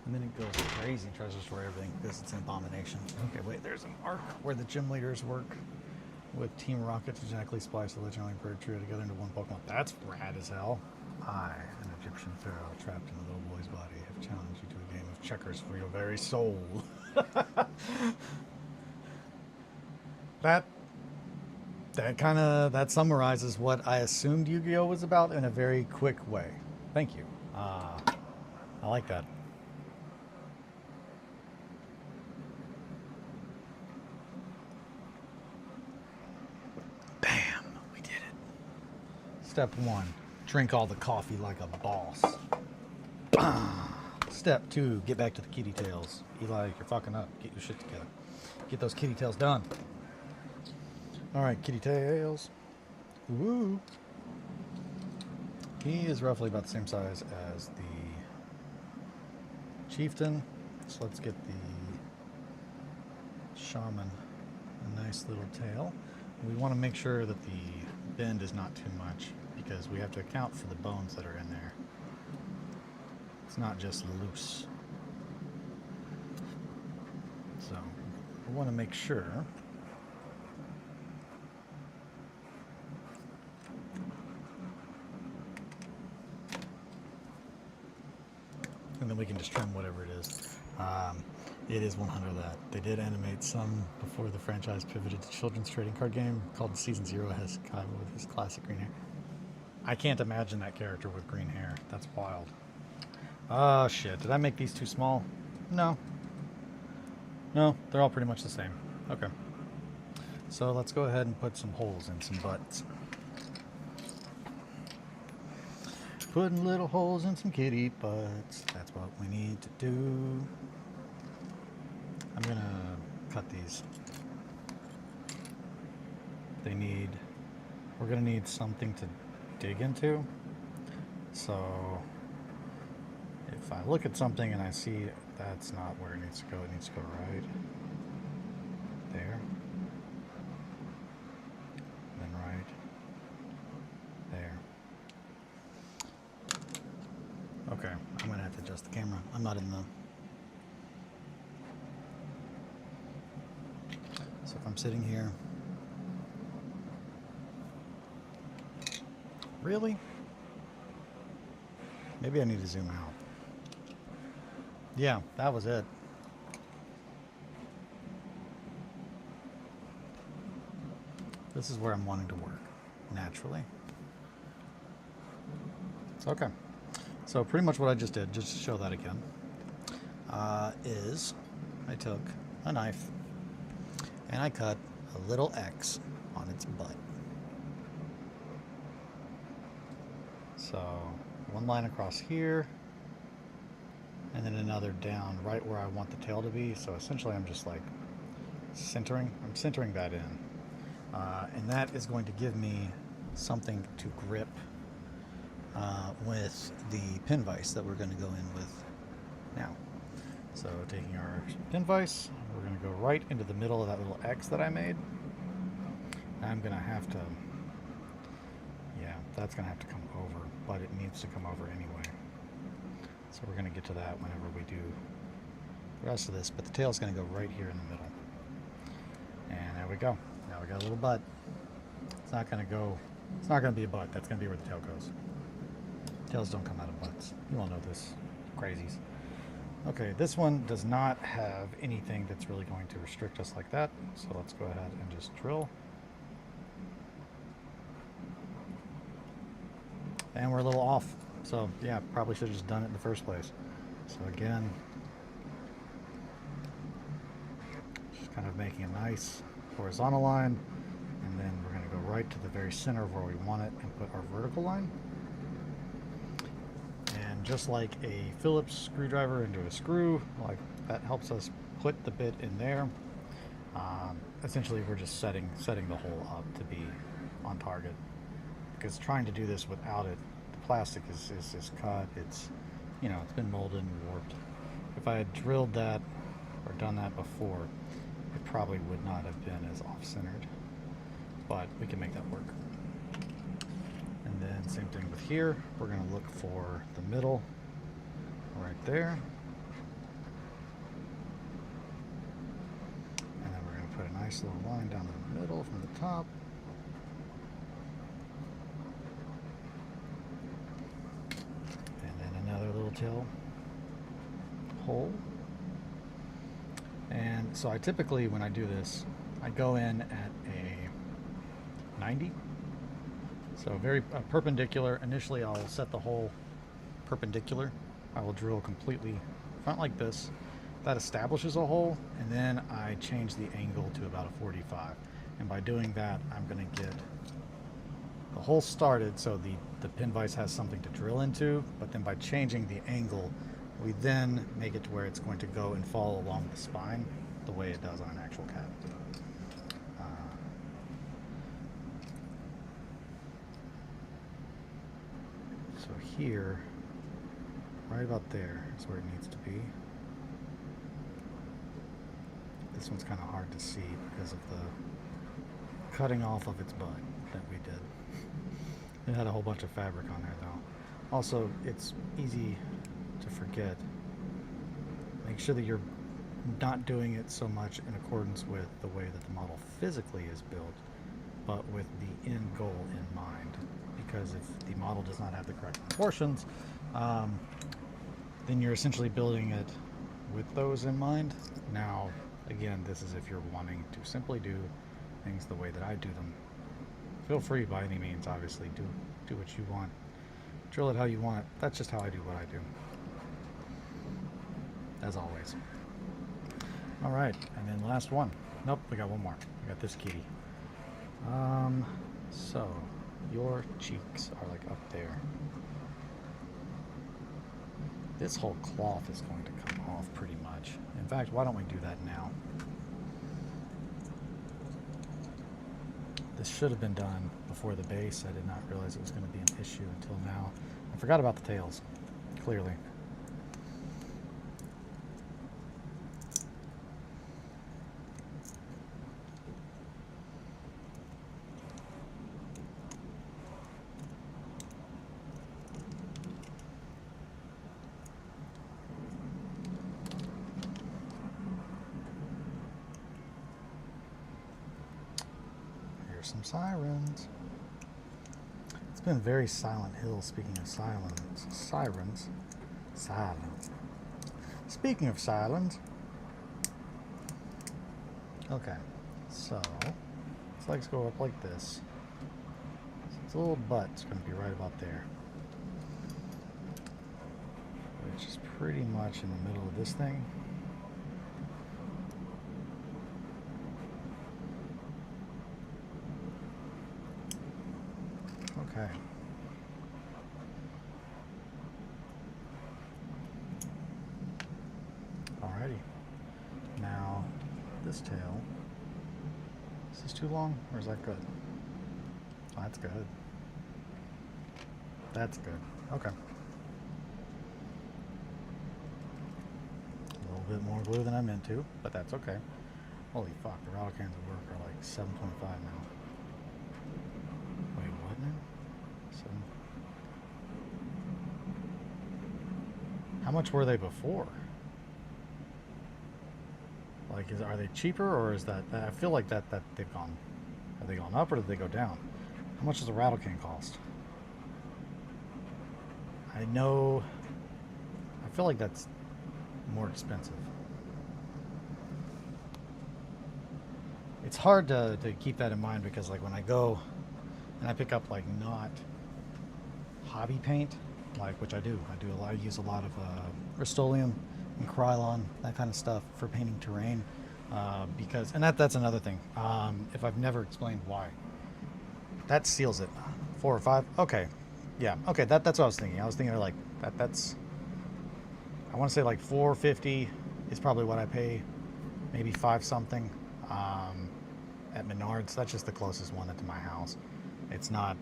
And then it goes crazy and tries to destroy everything because it's an abomination. Okay, wait, there's an arc where the gym leaders work with Team Rocket to genetically splice the legendary bird trio together into one Pokemon. That's rad as hell. I, an Egyptian pharaoh trapped in a little boy's body, have challenged you to a game of checkers for your very soul. That summarizes what I assumed Yu-Gi-Oh was about in a very quick way. Thank you. I like that. Bam! We did it. Step 1. Drink all the coffee like a boss. Step 2. Get back to the kitty tails. Eli, you're fucking up. Get your shit together. Get those kitty tails done. Alright, kitty tails. Woo! He is roughly about the same size as the chieftain. So let's get the shaman a nice little tail. We want to make sure that the bend is not too much because we have to account for the bones that are in there. It's not just loose. So we want to make sure and then we can just trim whatever it is. It is 100 of that. They did animate some before the franchise pivoted to children's trading card game called Season 0. Has Kaiba with his classic green hair. I can't imagine that character with green hair. That's wild. Oh shit, did I make these too small? No. No, they're all pretty much the same. Okay. So let's go ahead and put some holes in some butts. Putting little holes in some kitty butts. That's what we need to do. I'm gonna cut these. We're gonna need something to dig into. So if I look at something and I see that's not where it needs to go right there. Then right there. Okay, I'm gonna have to adjust the camera. I'm not in the... So if I'm sitting here... Really? Maybe I need to zoom out. Yeah, that was it. This is where I'm wanting to work, naturally. Okay. So pretty much what I just did, just to show that again, is I took a knife and I cut a little X on its butt. So one line across here and then another down right where I want the tail to be. So essentially I'm just like centering that in. And that is going to give me something to grip with the pin vise that we're going to go in with now. So taking our pin vise, we're going to go right into the middle of that little X that I made. I'm going to have to, yeah, that's going to have to come over, but it needs to come over anyway. So we're going to get to that whenever we do the rest of this, but the tail's going to go right here in the middle. And there we go. Now we got a little butt. It's not going to be a butt. That's going to be where the tail goes. Tails don't come out of butts. You all know this. Crazies. Okay, this one does not have anything that's really going to restrict us like that. So let's go ahead and just drill. And we're a little off. So yeah, probably should have just done it in the first place. So again, just kind of making a nice horizontal line. And then we're going to go right to the very center of where we want it and put our vertical line. And just like a Phillips screwdriver into a screw, like that helps us put the bit in there, essentially we're just setting the hole up to be on target. Because trying to do this without it, the plastic is cut. It's, you know, it's been molded and warped. If I had drilled that or done that before, it probably would not have been as off-centered. But we can make that work. And then same thing with here. We're going to look for the middle right there. And then we're going to put a nice little line down the middle from the top. And then another little tail hole. And so I typically, when I do this, I go in at a 90. So very perpendicular. Initially I'll set the hole perpendicular. I will drill completely front like this. That establishes a hole, and then I change the angle to about a 45. And by doing that, I'm going to get the hole started so the pin vise has something to drill into, but then by changing the angle, we then make it to where it's going to go and fall along the spine the way it does on an actual cat. So here, right about there is where it needs to be. This one's kind of hard to see because of the cutting off of its butt that we did. It had a whole bunch of fabric on there though. Also, it's easy to forget. Make sure that you're not doing it so much in accordance with the way that the model physically is built, but with the end goal in mind. Because if the model does not have the correct proportions, then you're essentially building it with those in mind. Now, again, this is if you're wanting to simply do things the way that I do them. Feel free by any means, obviously, do what you want. Drill it how you want. That's just how I do what I do. As always. All right, and then last one. Nope, we got one more. We got this kitty. So your cheeks are like up there. This whole cloth is going to come off pretty much. In fact, why don't we do that now? This should have been done before the base. I did not realize it was going to be an issue until now. I forgot about the tails, clearly. Some sirens. It's been very Silent Hill. Speaking of sirens. Speaking of sirens. Okay, so its legs go up like this. Its little butt's going to be right about there, which is pretty much in the middle of this thing. Okay. Alrighty. Now, this tail. Is this too long, or is that good? Oh, that's good. That's good. Okay. A little bit more glue than I meant to, but that's okay. Holy fuck, the rattle cans at work are like 7.5 now. Wait, what now? How much were they before? Like, are they cheaper, or is that? I feel like that they've gone. Have they gone up, or did they go down? How much does a rattle can cost? I know. I feel like that's more expensive. It's hard to keep that in mind because, like, when I go and I pick up like not hobby paint, like, which I do a lot. I use a lot of Rust-Oleum and Krylon, that kind of stuff for painting terrain, because, and that's another thing. If I've never explained why, that seals it. 4 or 5. Okay, yeah. Okay, that's what I was thinking. I was thinking like that's. I want to say like $4.50 is probably what I pay maybe 5 something. At Menards, that's just the closest one to my house. It's not.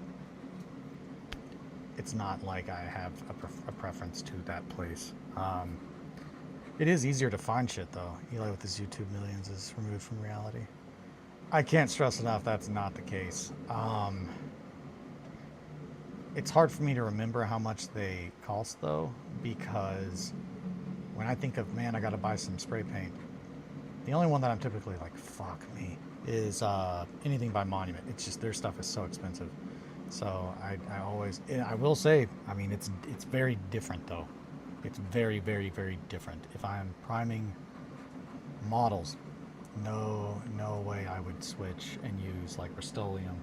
It's not like I have a preference to that place. It is easier to find shit though. Eli with his YouTube millions is removed from reality. I can't stress enough that's not the case. It's hard for me to remember how much they cost though, because when I think of, man, I gotta buy some spray paint, the only one that I'm typically like, fuck me, is anything by Monument. It's just their stuff is so expensive. So I always, I will say, I mean, it's very different though. It's very, very, very different. If I'm priming models, no way I would switch and use like Rust-Oleum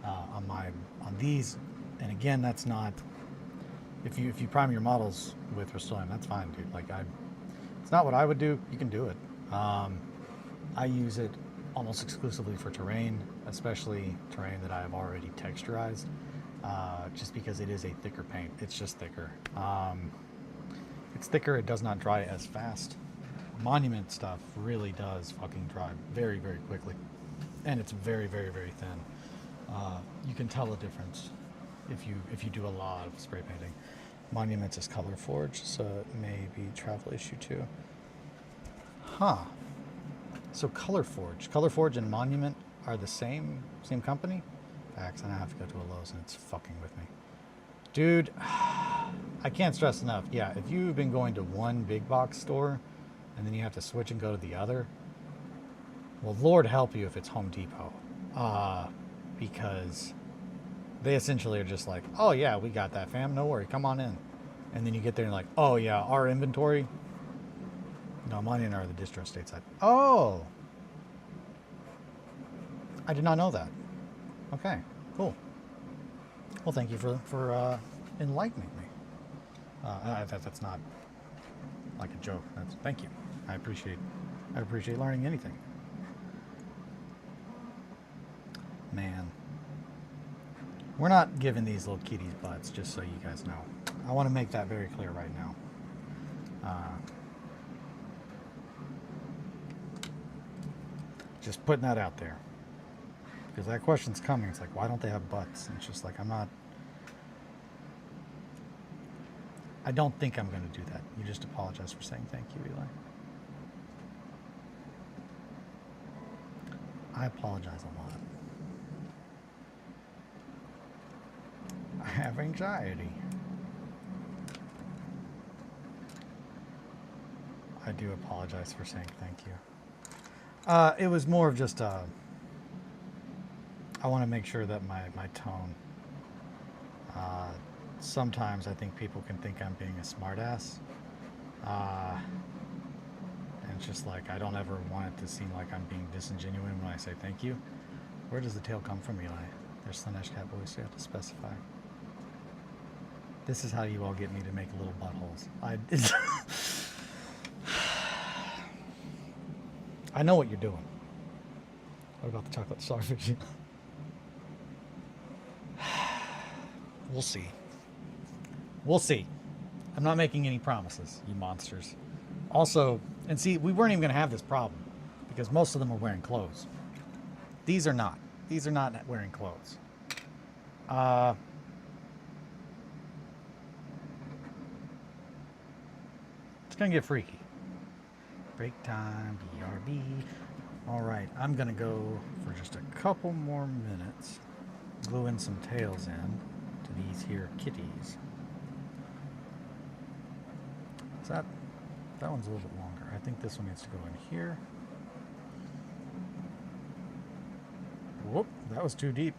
on these. And again, that's not, if you prime your models with Rust-Oleum, that's fine, dude. Like it's not what I would do. You can do it. I use it almost exclusively for terrain, especially terrain that I have already texturized, just because it is a thicker paint. It's just thicker. It's thicker. It does not dry as fast. Monument stuff really does fucking dry very, very quickly, and it's very, very, very thin. You can tell a difference if you do a lot of spray painting. Monuments is color forged, so it may be travel issue too. Huh. So Color Forge and Monument are the same company? Facts, and I have to go to a Lowe's and it's fucking with me. Dude, I can't stress enough. Yeah, if you've been going to one big box store and then you have to switch and go to the other, well, Lord help you if it's Home Depot. Because they essentially are just like, oh yeah, we got that, fam, no worry, come on in. And then you get there and like, oh yeah, our inventory. No, Monument are the distro stateside. Oh! I did not know that. Okay, cool. Well, thank you for enlightening me. That's not like a joke. Thank you. I appreciate learning anything. Man. We're not giving these little kitties butts, just so you guys know. I want to make that very clear right now. Just putting that out there. Because that question's coming. It's like, why don't they have butts? And it's just like, I don't think I'm going to do that. You just apologize for saying thank you, Eli. I apologize a lot. I have anxiety. I do apologize for saying thank you. It was more of just, I want to make sure that my tone, sometimes I think people can think I'm being a smartass. And it's just like, I don't ever want it to seem like I'm being disingenuous when I say thank you. Where does the tail come from, Eli? There's Slanesh Cat Boys, so you have to specify. This is how you all get me to make little buttholes. I know what you're doing. What about the chocolate starfish? We'll see. We'll see. I'm not making any promises, you monsters. Also, and see, we weren't even going to have this problem because most of them are wearing clothes. These are not. These are not wearing clothes. It's going to get freaky. Break time, BRB. All right, I'm going to go for just a couple more minutes. Glue in some tails in to these here kitties. So that one's a little bit longer. I think this one needs to go in here. Whoop, that was too deep.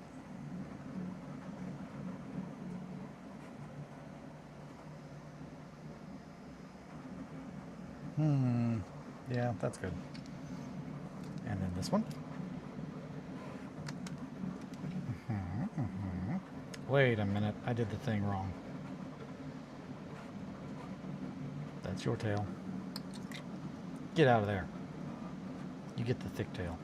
Yeah, that's good. And then this one. Wait a minute, I did the thing wrong. That's your tail. Get out of there. You get the thick tail.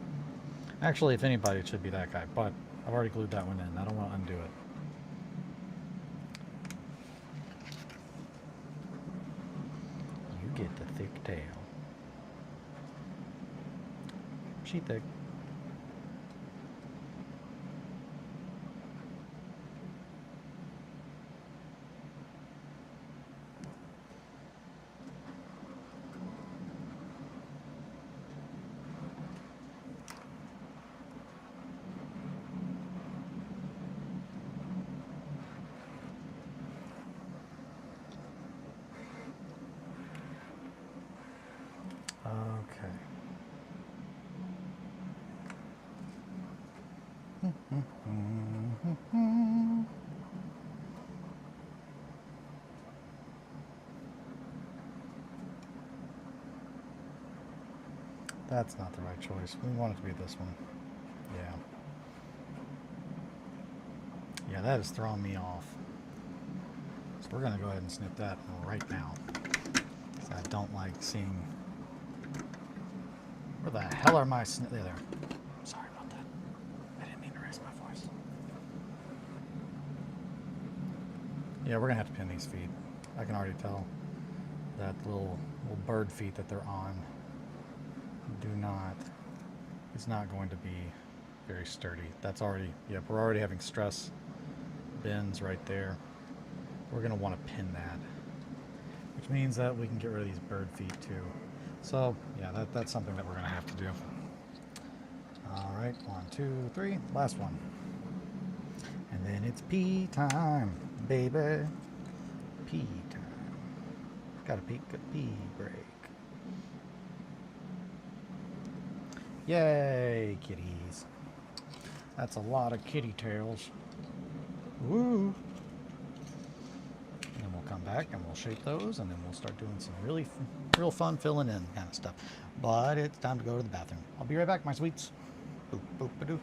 Actually, if anybody, it should be that guy, but I've already glued that one in. I don't want to undo it. You get the thick tail. She thick. Okay. That's not the right choice. We want it to be this one. Yeah. Yeah, that is throwing me off. So we're going to go ahead and snip that right now. I don't like seeing... Where the hell are my there. Sorry about that. I didn't mean to raise my voice. Yeah, we're gonna have to pin these feet. I can already tell that little bird feet that they're on it's not going to be very sturdy. That's already, yeah, we're already having stress bends right there. We're gonna want to pin that, which means that we can get rid of these bird feet too. So yeah, that's something that we're gonna have to do. All right, 1, 2, 3, last one. And then it's pee time, baby. Pee time. Gotta take a pee break. Yay, kitties. That's a lot of kitty tails. Woo! And then we'll come back and we'll shape those, and then we'll start doing some real fun filling in kind of stuff. But it's time to go to the bathroom. I'll be right back, my sweets. Boop, boop, ba-doo.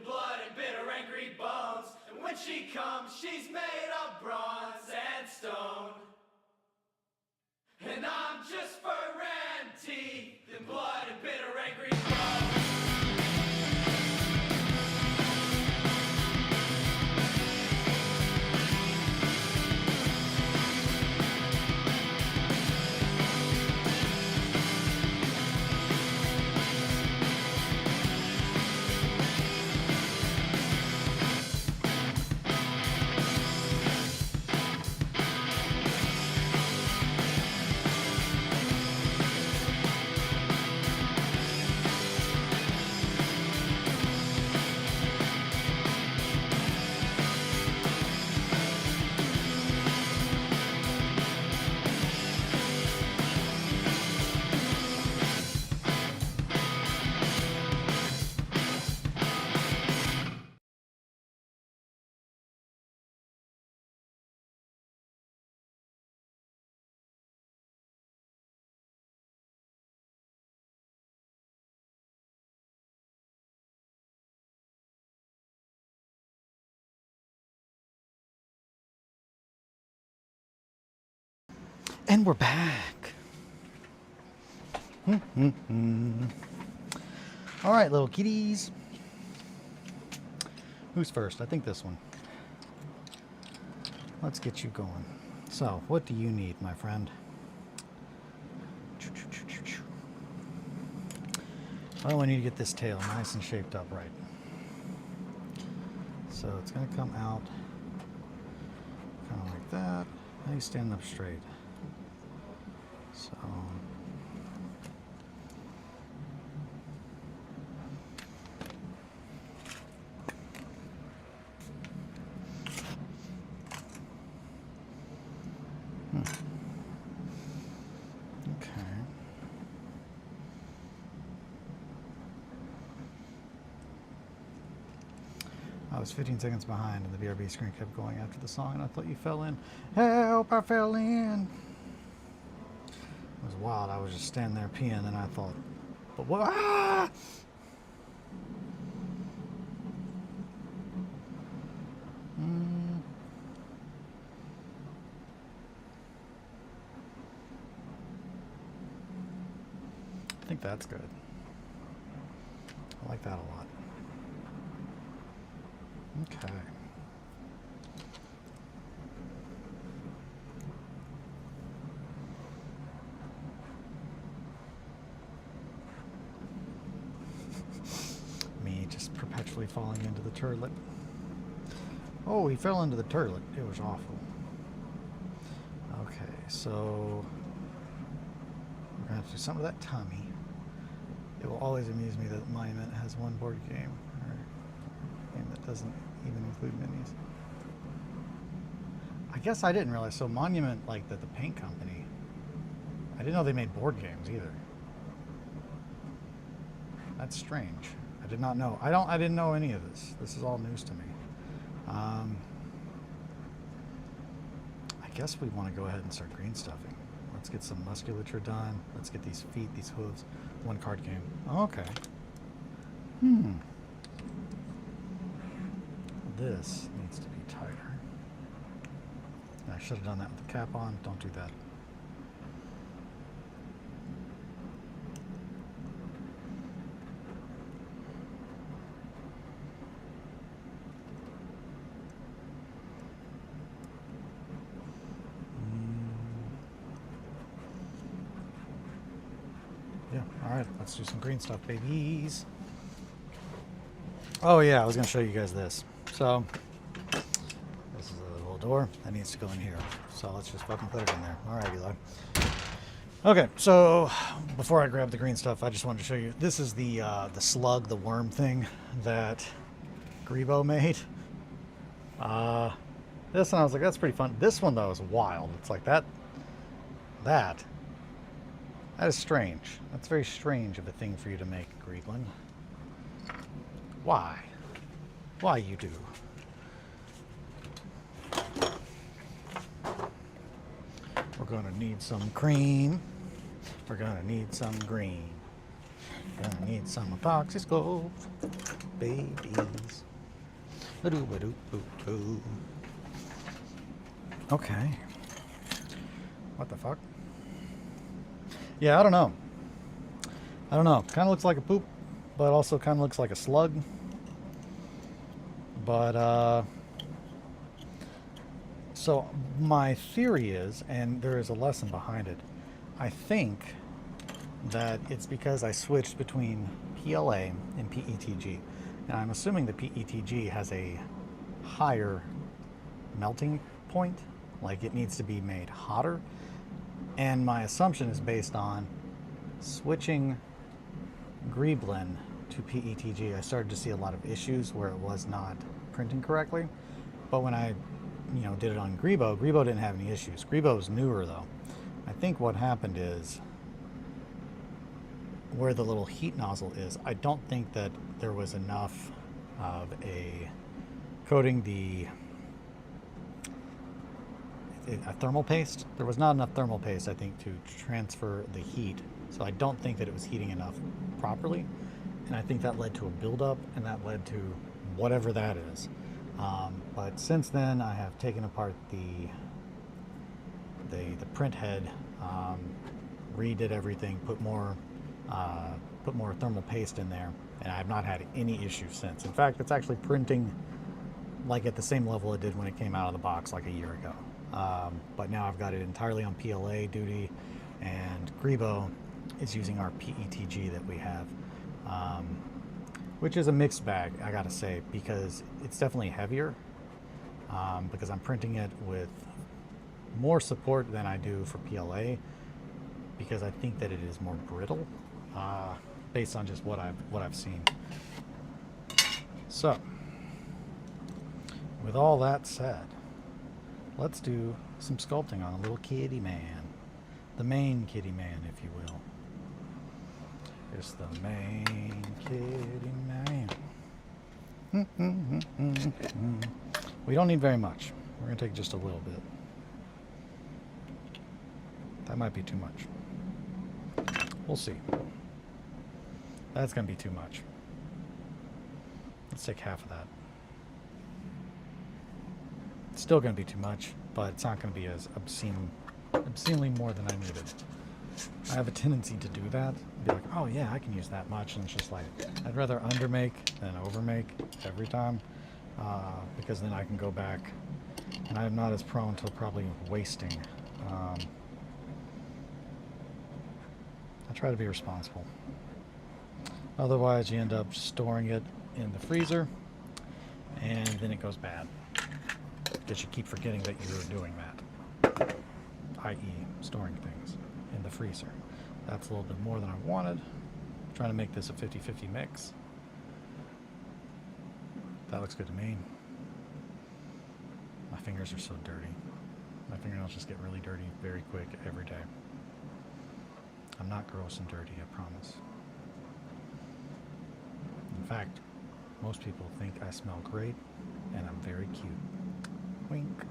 blood and bitter angry bones. And when she comes, she's made of bronze and stone. And I'm just fur and teeth and blood and bitter angry bones. And we're back. All right, little kitties. Who's first? I think this one. Let's get you going. So, what do you need, my friend? Oh, I need to get this tail nice and shaped up right. So it's going to come out kind of like that. Now you stand up straight. So okay. I was 15 seconds behind and the BRB screen kept going after the song and I thought you fell in. Help, I fell in. It was wild. I was just standing there peeing and I thought, but what? Ah! I think that's good. I like that a lot. Okay. Me just perpetually falling into the turlet. Oh, he fell into the turlet. It was awful. Okay, so we're gonna have to do some of that Tommy. It will always amuse me that Monument has one board game, or a game that doesn't even include minis. I guess I didn't realize. So Monument, like the paint company, I didn't know they made board games either. That's strange. I did not know. I didn't know any of this. This is all news to me. I guess we want to go ahead and start green stuffing. Let's get some musculature done. Let's get these feet, these hooves. One card game. Okay. This needs to be tighter. I should have done that with the cap on. Don't do that. Yeah, alright, let's do some green stuff, babies. Oh yeah, I was going to show you guys this. So, this is a little door that needs to go in here. So let's just fucking put it in there. Alright, Eli. Okay, so before I grab the green stuff, I just wanted to show you. This is the slug, the worm thing that Grebo made. This one I was like, that's pretty fun. This one though is wild. It's like that is strange. That's very strange of a thing for you to make, Greenland. Why? Why you do? We're gonna need some cream. We're gonna need some green. Gonna need some epoxy sculpt, babies. Ba-doo-ba-doo-boo-doo. Okay. What the fuck? Yeah, I don't know. I don't know. Kind of looks like a poop, but also kind of looks like a slug. But, so my theory is, and there is a lesson behind it, I think that it's because I switched between PLA and PETG. And I'm assuming the PETG has a higher melting point, like it needs to be made hotter. And my assumption is based on switching Greeblin to PETG. I started to see a lot of issues where it was not printing correctly. But when I, did it on Grebo didn't have any issues. Grebo's newer though. I think what happened is where the little heat nozzle is, I don't think that there was enough of a coating a thermal paste. There was not enough thermal paste, I think, to transfer the heat. So I don't think that it was heating enough properly. And I think that led to a buildup, and that led to whatever that is. But since then, I have taken apart the print head, redid everything, put more thermal paste in there, and I have not had any issues since. In fact, it's actually printing like at the same level it did when it came out of the box like a year ago. But now I've got it entirely on PLA duty, and Grebo is using our PETG that we have, which is a mixed bag, I gotta say, because it's definitely heavier, because I'm printing it with more support than I do for PLA, because I think that it is more brittle, based on just what I've seen. So, with all that said, let's do some sculpting on a little kitty man. The main kitty man, if you will. It's the main kitty man. We don't need very much. We're going to take just a little bit. That might be too much. We'll see. That's going to be too much. Let's take half of that. It's still going to be too much, but it's not going to be as obscenely more than I needed. I have a tendency to do that. Be like, oh yeah, I can use that much, and it's just like, I'd rather undermake than overmake every time, because then I can go back, and I'm not as prone to probably wasting. I try to be responsible. Otherwise, you end up storing it in the freezer, and then it goes bad. Because you keep forgetting that you're doing that, i.e. storing things in the freezer. That's a little bit more than I wanted. I'm trying to make this a 50-50 mix. That looks good to me. My fingers are so dirty. My fingernails just get really dirty very quick every day. I'm not gross and dirty, I promise. In fact, most people think I smell great, and I'm very cute. Wink.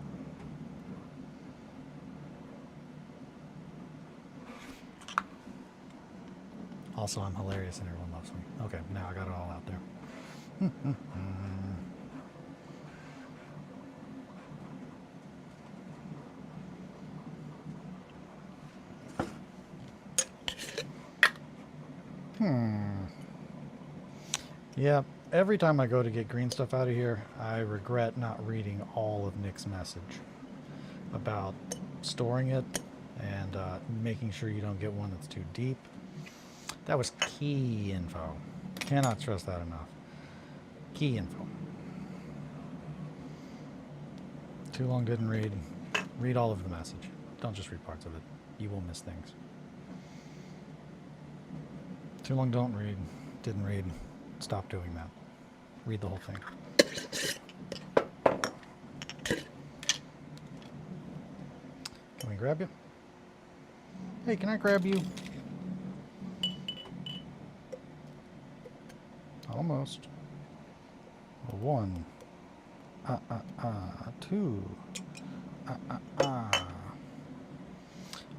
Also, I'm hilarious and everyone loves me. Okay, now I got it all out there. Yeah, every time I go to get green stuff out of here, I regret not reading all of Nick's message about storing it and making sure you don't get one that's too deep. That was key info. Cannot stress that enough. Key info. Too long didn't read. Read all of the message. Don't just read parts of it. You will miss things. Too long don't read. Didn't read. Stop doing that. Read the whole thing. Can we grab you? Hey, can I grab you? Almost. One. Two.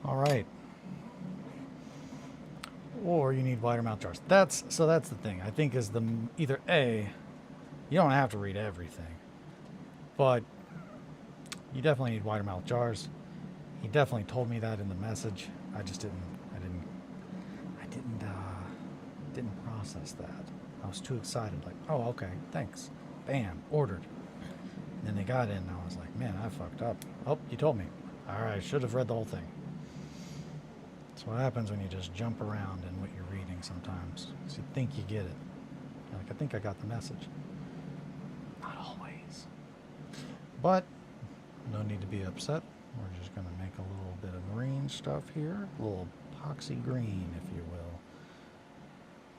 All right. or you need wider mouth jars. That's the thing. I think is either A, you don't have to read everything, but you definitely need wider mouth jars. He definitely told me that in the message. I just didn't process that. I was too excited. Like, oh, okay, thanks. Bam, ordered. And then they got in, and I was like, man, I fucked up. Oh, you told me. All right, I should have read the whole thing. That's what happens when you just jump around in what you're reading sometimes. So you think you get it. You're like, I think I got the message. Not always. But no need to be upset. We're just going to make a little bit of green stuff here. A little epoxy green, if you will.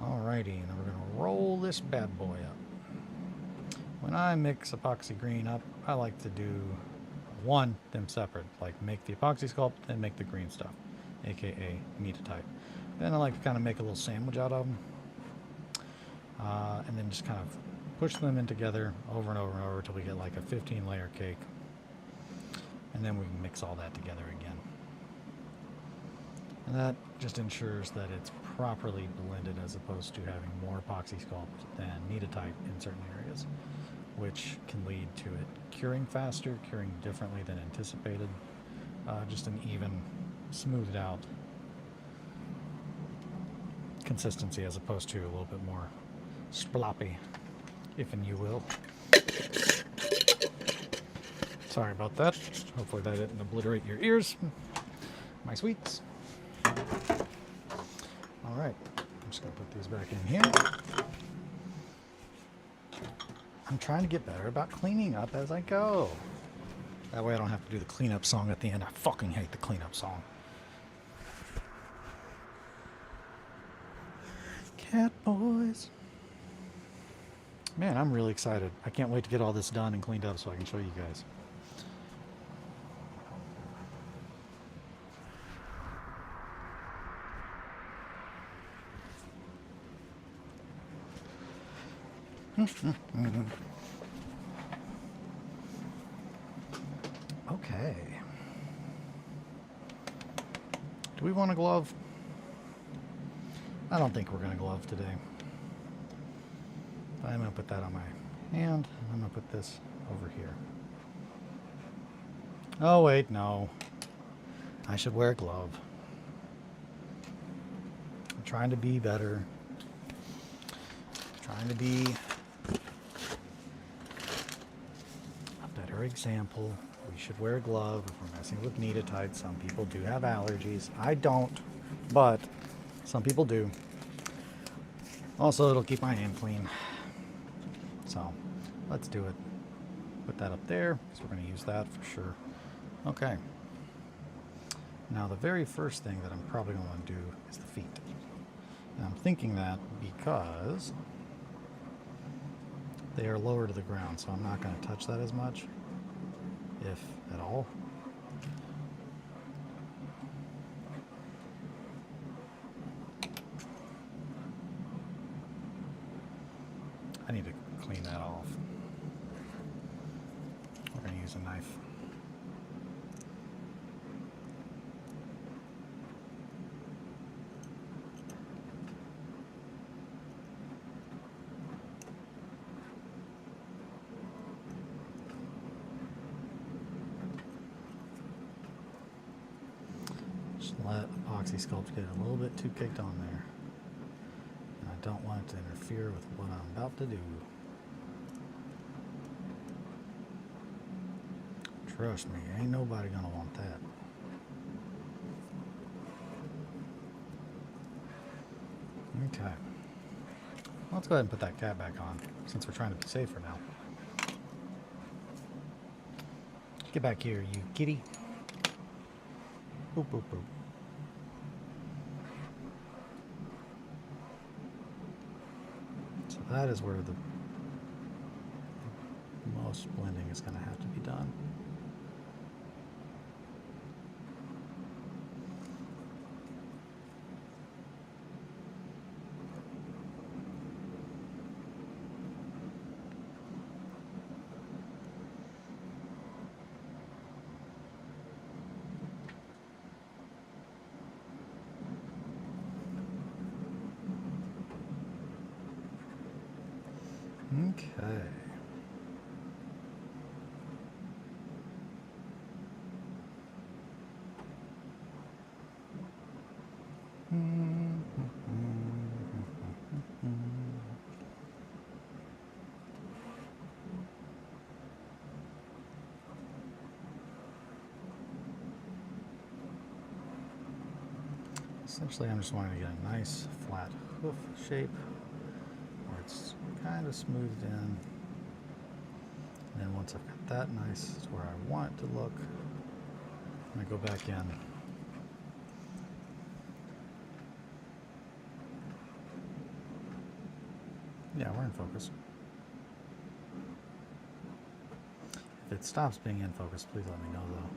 Alrighty, now we're going to roll this bad boy up. When I mix epoxy green up, I like to do them separate. Like make the epoxy sculpt, then make the green stuff, aka Neatotype. Then I like to kind of make a little sandwich out of them. And then just kind of push them in together over and over and over until we get like a 15-layer cake. And then we can mix all that together again. And that just ensures that it's properly blended as opposed to having more epoxy sculpt than Neatotype in certain areas, which can lead to it curing faster, curing differently than anticipated. Just an even, smoothed out consistency as opposed to a little bit more sploppy, if and you will. Sorry about that. Hopefully that didn't obliterate your ears, my sweets. Alright, I'm just going to put these back in here. I'm trying to get better about cleaning up as I go. That way I don't have to do the cleanup song at the end. I fucking hate the cleanup song. Cat boys. Man, I'm really excited. I can't wait to get all this done and cleaned up so I can show you guys. Okay. Do we want a glove? I don't think we're going to glove today. I'm going to put that on my hand. I'm going to put this over here. Oh, wait, no. I should wear a glove. I'm trying to be better. Trying to be a better example. We should wear a glove if we're messing with Neatotype. Some people do have allergies. I don't, but some people do. Also, it'll keep my hand clean. So, let's do it. Put that up there, because we're going to use that for sure. Okay. Now, the very first thing that I'm probably going to want to do is the feet. And I'm thinking that because they are lower to the ground, so I'm not going to touch that as much, if at all. I need to clean that off. We're going to use a knife. Just let epoxy sculpt get a little bit too caked on there. And I don't want it to interfere with what I'm about to do. Trust me, ain't nobody gonna want that. Okay. Let's go ahead and put that cap back on, since we're trying to be safer now. Get back here, you kitty. Boop, boop, boop. So that is where the most blending is going to have to be done. Okay. Essentially, I'm just wanting to get a nice flat hoof shape where it's kind of smoothed in. And then once I've got that nice to where I want it to look, I'm going to go back in. Yeah, we're in focus. If it stops being in focus, please let me know though.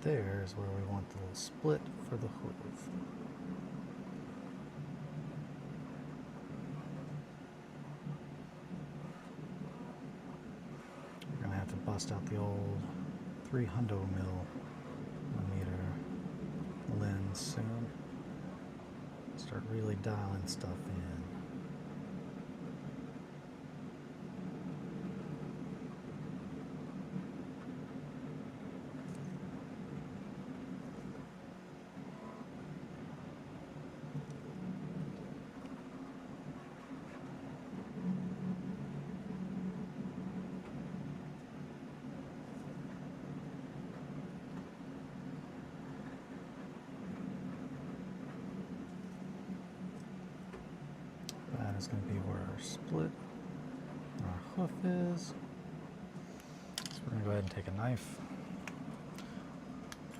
There is where we want the little split for the hoof. We're going to have to bust out the old 300 millimeter lens soon. Start really dialing stuff in. Is going to be where our split and our hoof is. So we're going to go ahead and take a knife.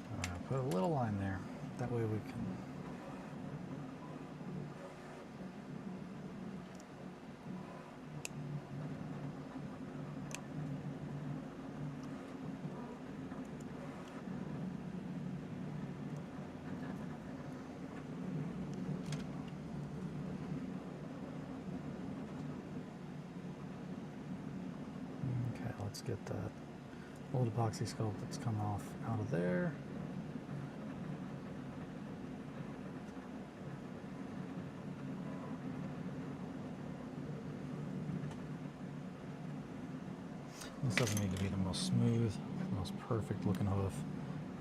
We're going to put a little line there. That way we can let's get that old epoxy sculpt that's coming off out of there. This doesn't need to be the most smooth, the most perfect looking hoof.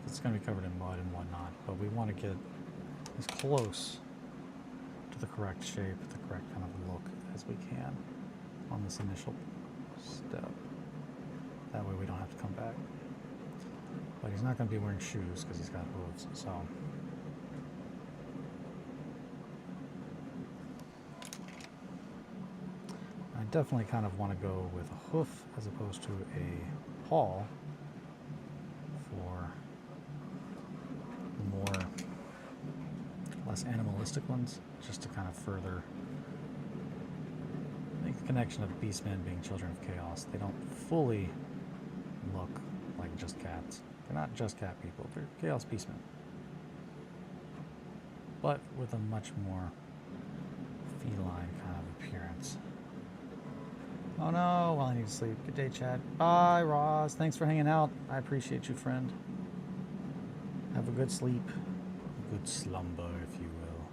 It's going to be covered in mud and whatnot, but we want to get as close to the correct shape, the correct kind of look as we can on this initial step. That way we don't have to come back. But he's not going to be wearing shoes because he's got hooves, so. I definitely kind of want to go with a hoof as opposed to a paw for the more, less animalistic ones, just to kind of further make the connection of beastmen being children of chaos. They don't fully look like just cats. They're not just cat people, they're chaos beastmen. But with a much more feline kind of appearance. Oh no, well I need to sleep. Good day, Chad. Bye, Ross. Thanks for hanging out. I appreciate you, friend. Have a good sleep. A good slumber, if you will.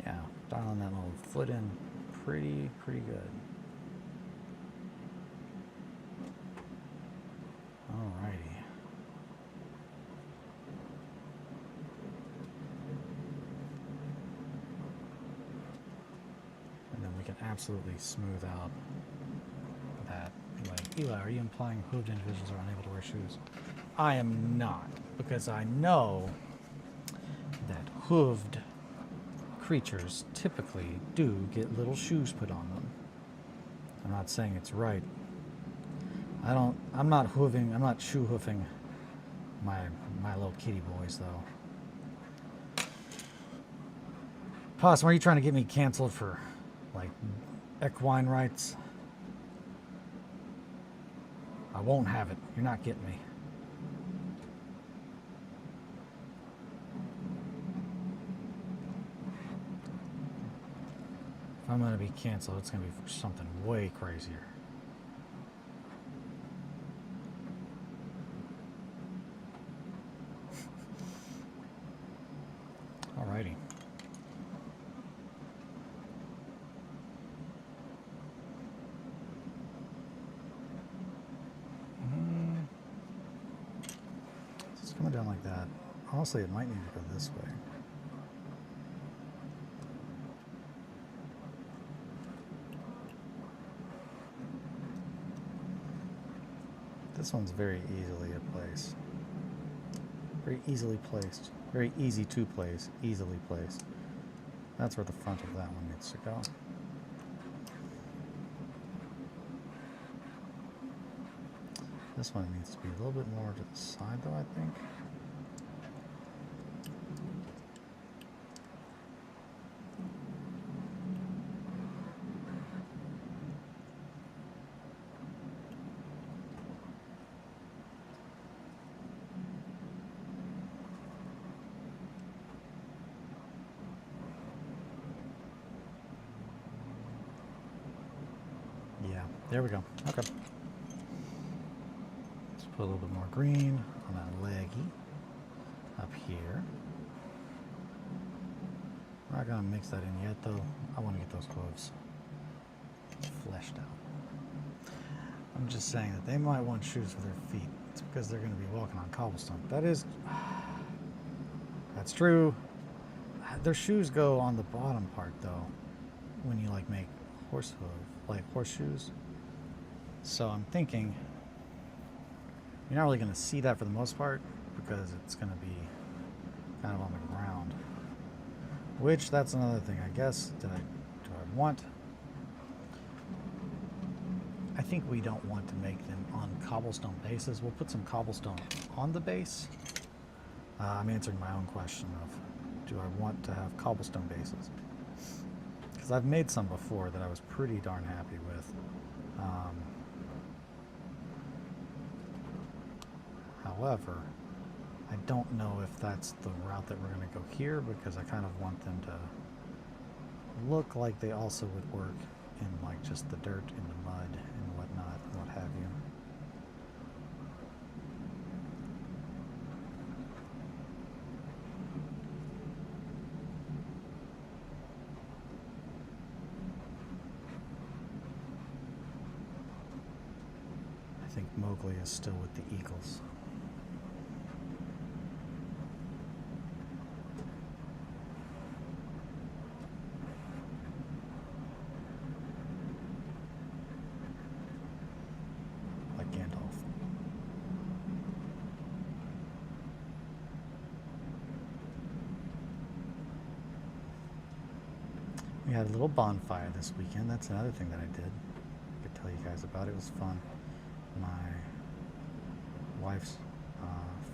Yeah, dialing that little foot in pretty good. Alrighty. And then we can absolutely smooth out that leg. Eli, are you implying hooved individuals are unable to wear shoes? I am not, because I know that hooved creatures typically do get little shoes put on them. I'm not saying it's right. I'm not shoe hoofing my little kitty boys though. Possum, are you trying to get me canceled for like equine rights? I won't have it. You're not getting me. If I'm going to be canceled, it's going to be for something way crazier. Alrighty. It's coming down like that. Honestly, it might need to go this way. This one's very easily a place. Very easily placed. Very easy to place. Easily placed. That's where the front of that one needs to go. This one needs to be a little bit more to the side though, I think. Yeah, there we go. Okay. Let's put a little bit more green on that leggy up here. I'm not gonna mix that in yet though. I want to get those clothes fleshed out. I'm just saying that they might want shoes for their feet. It's because they're going to be walking on cobblestone. That's true. Their shoes go on the bottom part though, when you like make horseshoes. So I'm thinking you're not really going to see that for the most part because it's going to be kind of on the ground. Which that's another thing. I guess do I want? I think we don't want to make them on cobblestone bases. We'll put some cobblestone on the base. I'm answering my own question of, do I want to have cobblestone bases? Because I've made some before that I was pretty darn happy with. However, I don't know if that's the route that we're going to go here because I kind of want them to look like they also would work in like just the dirt and the mud and whatnot and what have you. I think Mowgli is still with the Eagles. We had a little bonfire this weekend. That's another thing that I did. I could tell you guys about it. It was fun. My wife's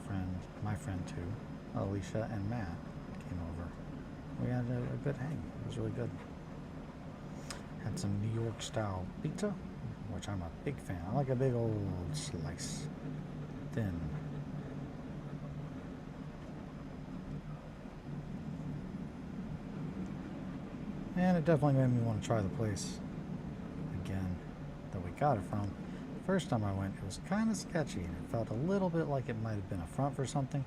friend, my friend too, Alicia and Matt came over. We had a good hang. It was really good. Had some New York style pizza, which I'm a big fan. I like a big old slice. Thin. And it definitely made me want to try the place again that we got it from. The first time I went, it was kind of sketchy and it felt a little bit like it might have been a front for something.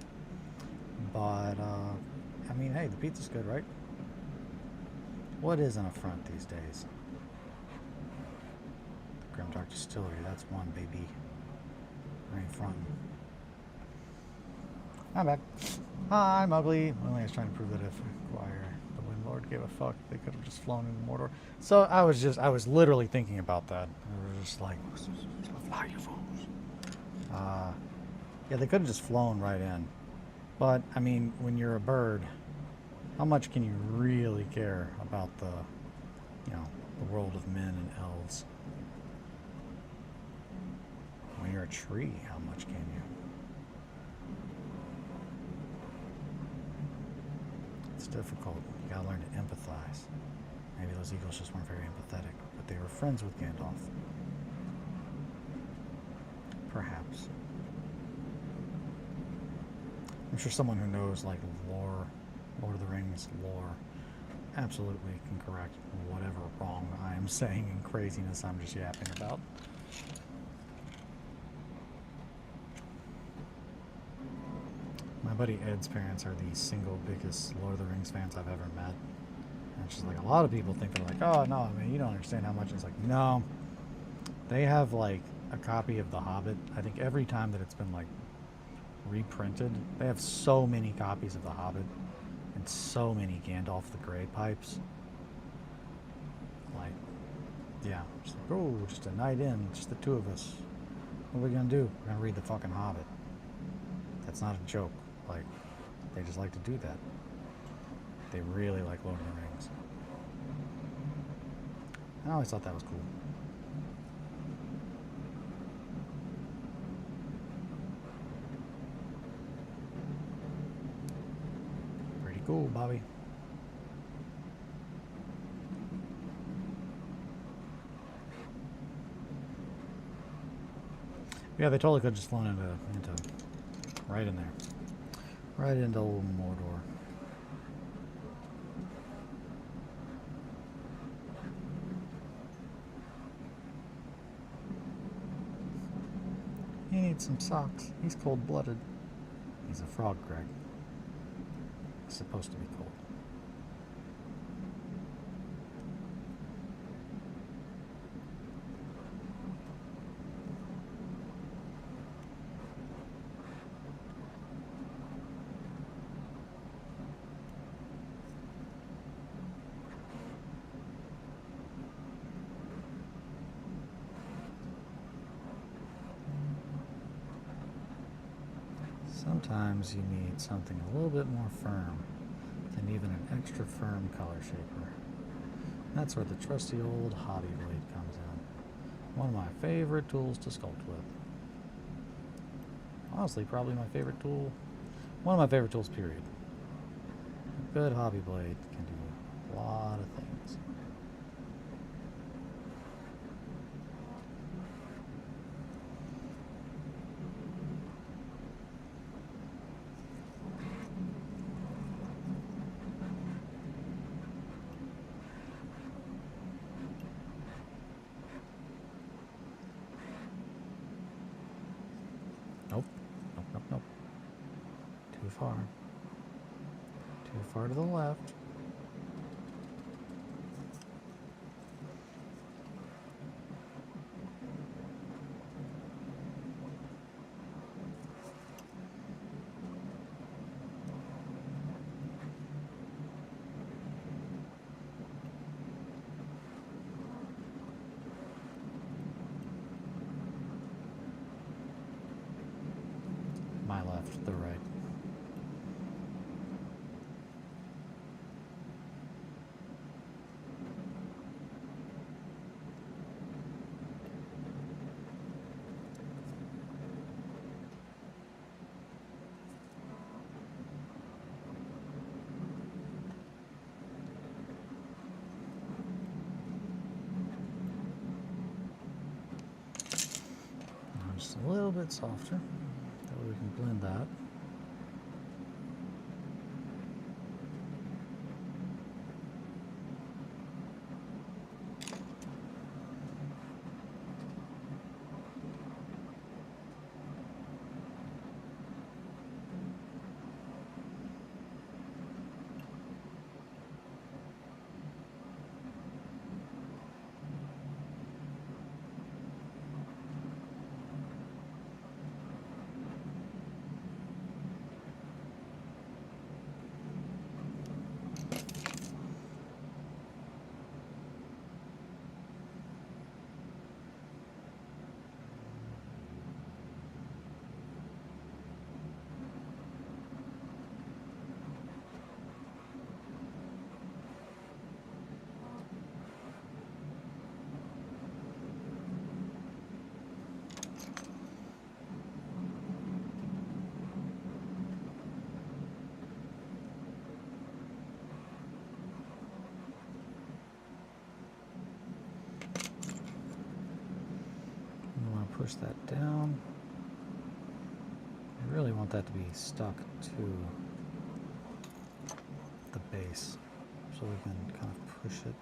But, I mean, hey, the pizza's good, right? What is an affront these days? The Grimdark Distillery, that's one, baby. I ain't frontin'. I'm back. Hi, Mowgli. Mowgli was trying to prove that if the Windlord gave a fuck, they could have just flown into Mordor. So I was literally thinking about that. I was just like, fly, you fools. Yeah, they could have just flown right in. But, I mean, when you're a bird, how much can you really care about the world of men and elves? When you're a tree, how much can you? It's difficult. You gotta learn to empathize. Maybe those eagles just weren't very empathetic, but they were friends with Gandalf. Perhaps. I'm sure someone who knows like lore, Lord of the Rings lore, absolutely can correct whatever wrong I am saying and craziness I'm just yapping about. My buddy Ed's parents are the single biggest Lord of the Rings fans I've ever met. And it's just like a lot of people think they're like, oh no, I mean you don't understand how much. It's like, no. They have like a copy of The Hobbit. I think every time that it's been like reprinted, they have so many copies of The Hobbit and so many Gandalf the Grey pipes. Like, yeah, just like, oh, just a night in, just the two of us. What are we gonna do? We're gonna read the fucking Hobbit. That's not a joke. Like, they just like to do that. They really like Lord of the Rings. I always thought that was cool. Pretty cool, Bobby. Yeah, they totally could have just flown into right in there. Right into old Mordor. He needs some socks. He's cold-blooded. He's a frog, Greg. He's supposed to be cold. Sometimes you need something a little bit more firm than even an extra firm color shaper. That's where the trusty old hobby blade comes in. One of my favorite tools to sculpt with. Honestly, probably my favorite tool. One of my favorite tools, period. A good hobby blade can do a lot of things. Nope. Nope, nope, nope. Too far. Too far to the left. My left, the right. Now just a little bit softer. That way we can blend that. We want to push that down. really want that to be stuck to the base so we can kind of push it.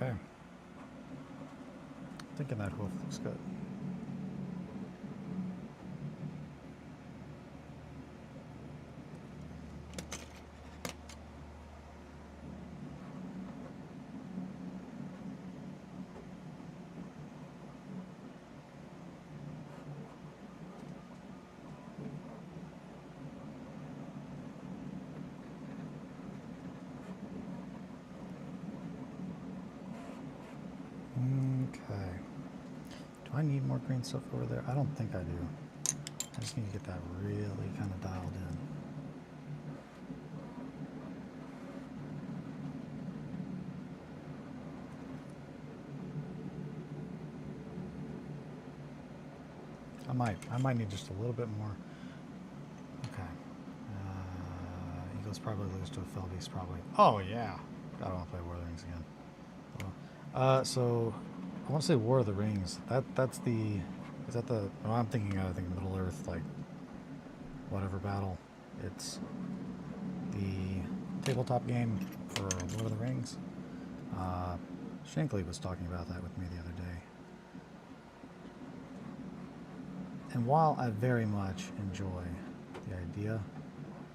Okay. Thinking that hoof looks good. Okay. Do I need more green stuff over there? I don't think I do. I just need to get that really kind of dialed in. I might need just a little bit more. Okay. Eagles probably lose to a fell beast, probably. Oh, yeah. I don't want to play War of the Rings again. So I want to say War of the Rings. That's the... Is that the... Oh, I'm thinking Middle Earth, like, whatever battle. It's the tabletop game for Lord of the Rings. Shankly was talking about that with me the other day. And while I very much enjoy the idea,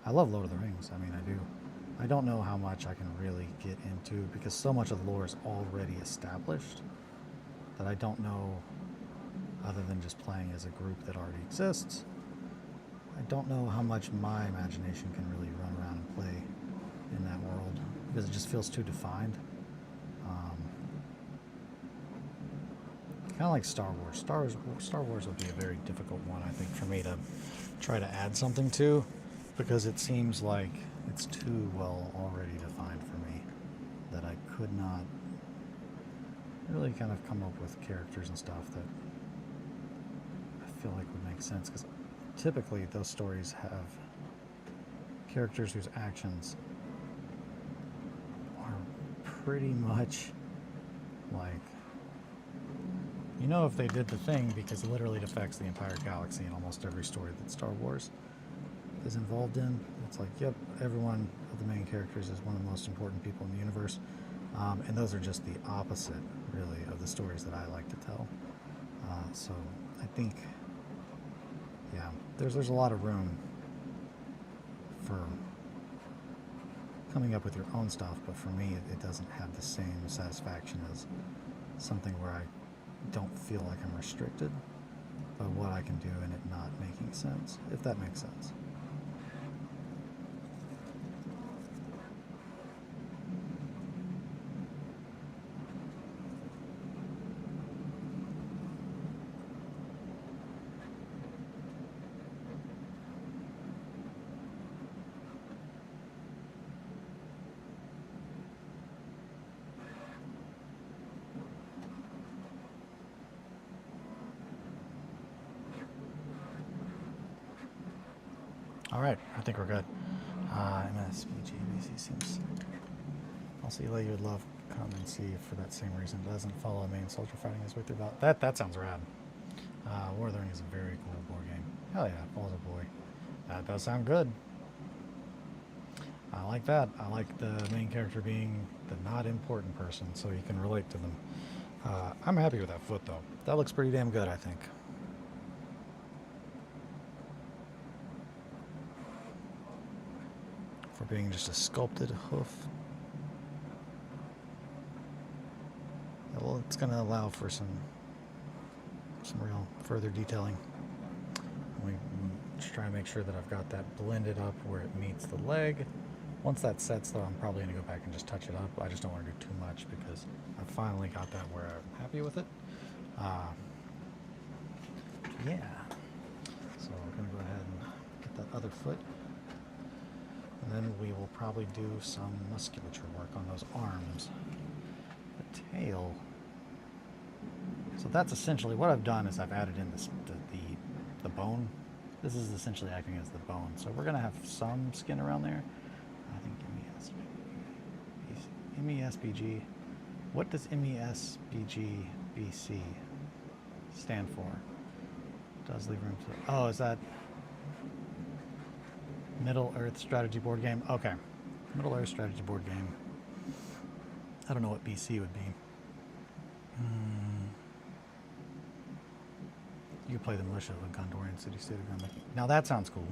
I love Lord of the Rings. I mean, I do. I don't know how much I can really get into because so much of the lore is already established that I don't know, other than just playing as a group that already exists, I don't know how much my imagination can really run around and play in that world because it just feels too defined. Kind of like Star Wars. Star Wars would be a very difficult one, I think, for me to try to add something to, because it seems like it's too well already defined for me that I could not really kind of come up with characters and stuff that I feel like would make sense, because typically those stories have characters whose actions are pretty much like, you know, if they did the thing, because literally it affects the entire galaxy in almost every story that Star Wars is involved in. It's like, yep, every one of the main characters is one of the most important people in the universe. And those are just the opposite, really, of the stories that I like to tell. So I think, yeah, there's a lot of room for coming up with your own stuff, but for me, it doesn't have the same satisfaction as something where I don't feel like I'm restricted by what I can do and it not making sense, if that makes sense. All right, I think we're good. MSBGBC seems... I'll see Lady Would Love come and see for that same reason. Doesn't follow a main soldier fighting his way through battle. That sounds rad. War of the Ring is a very cool board game. Hell yeah, Falls a Boy. That does sound good. I like that. I like the main character being the not important person, so you can relate to them. I'm happy with that foot, though. That looks pretty damn good, I think. For being just a sculpted hoof. Well, it's going to allow for some real further detailing. We just try to make sure that I've got that blended up where it meets the leg, Once that sets, though, I'm probably going to go back and just touch it up. I just don't want to do too much because I finally got that where I'm happy with it. Yeah. So I'm going to go ahead and get that other foot. And then we will probably do some musculature work on those arms. The tail. So that's essentially what I've done is I've added in the bone. This is essentially acting as the bone. So we're going to have some skin around there. I think MESBG. What does MESBG-BC stand for? Does leave room to... Oh, is that Middle Earth Strategy Board Game? Okay. Middle Earth Strategy Board Game. I don't know what BC would be. You play the militia of a Gondorian city-state of Gun. Now that sounds cool.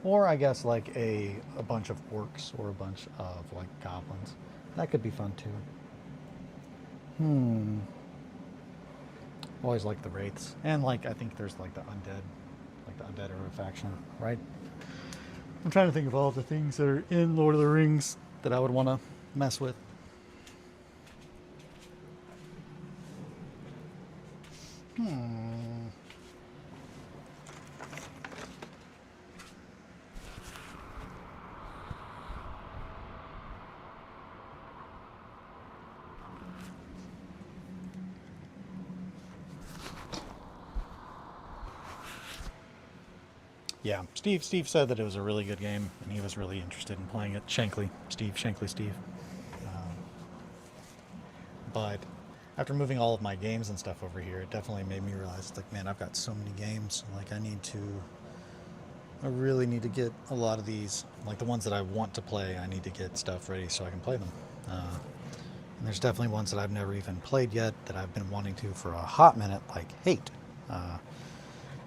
Or I guess like a bunch of orcs or a bunch of like goblins. That could be fun too. Always like the wraiths. And like I think there's like the undead are a faction, right? I'm trying to think of all the things that are in Lord of the Rings that I would want to mess with. Yeah, Steve said that it was a really good game, and he was really interested in playing it. Shankly Steve. But after moving all of my games and stuff over here, it definitely made me realize, like, man, I've got so many games. Like, I really need to get a lot of these, like the ones that I want to play, I need to get stuff ready so I can play them. And there's definitely ones that I've never even played yet that I've been wanting to for a hot minute, like Hate.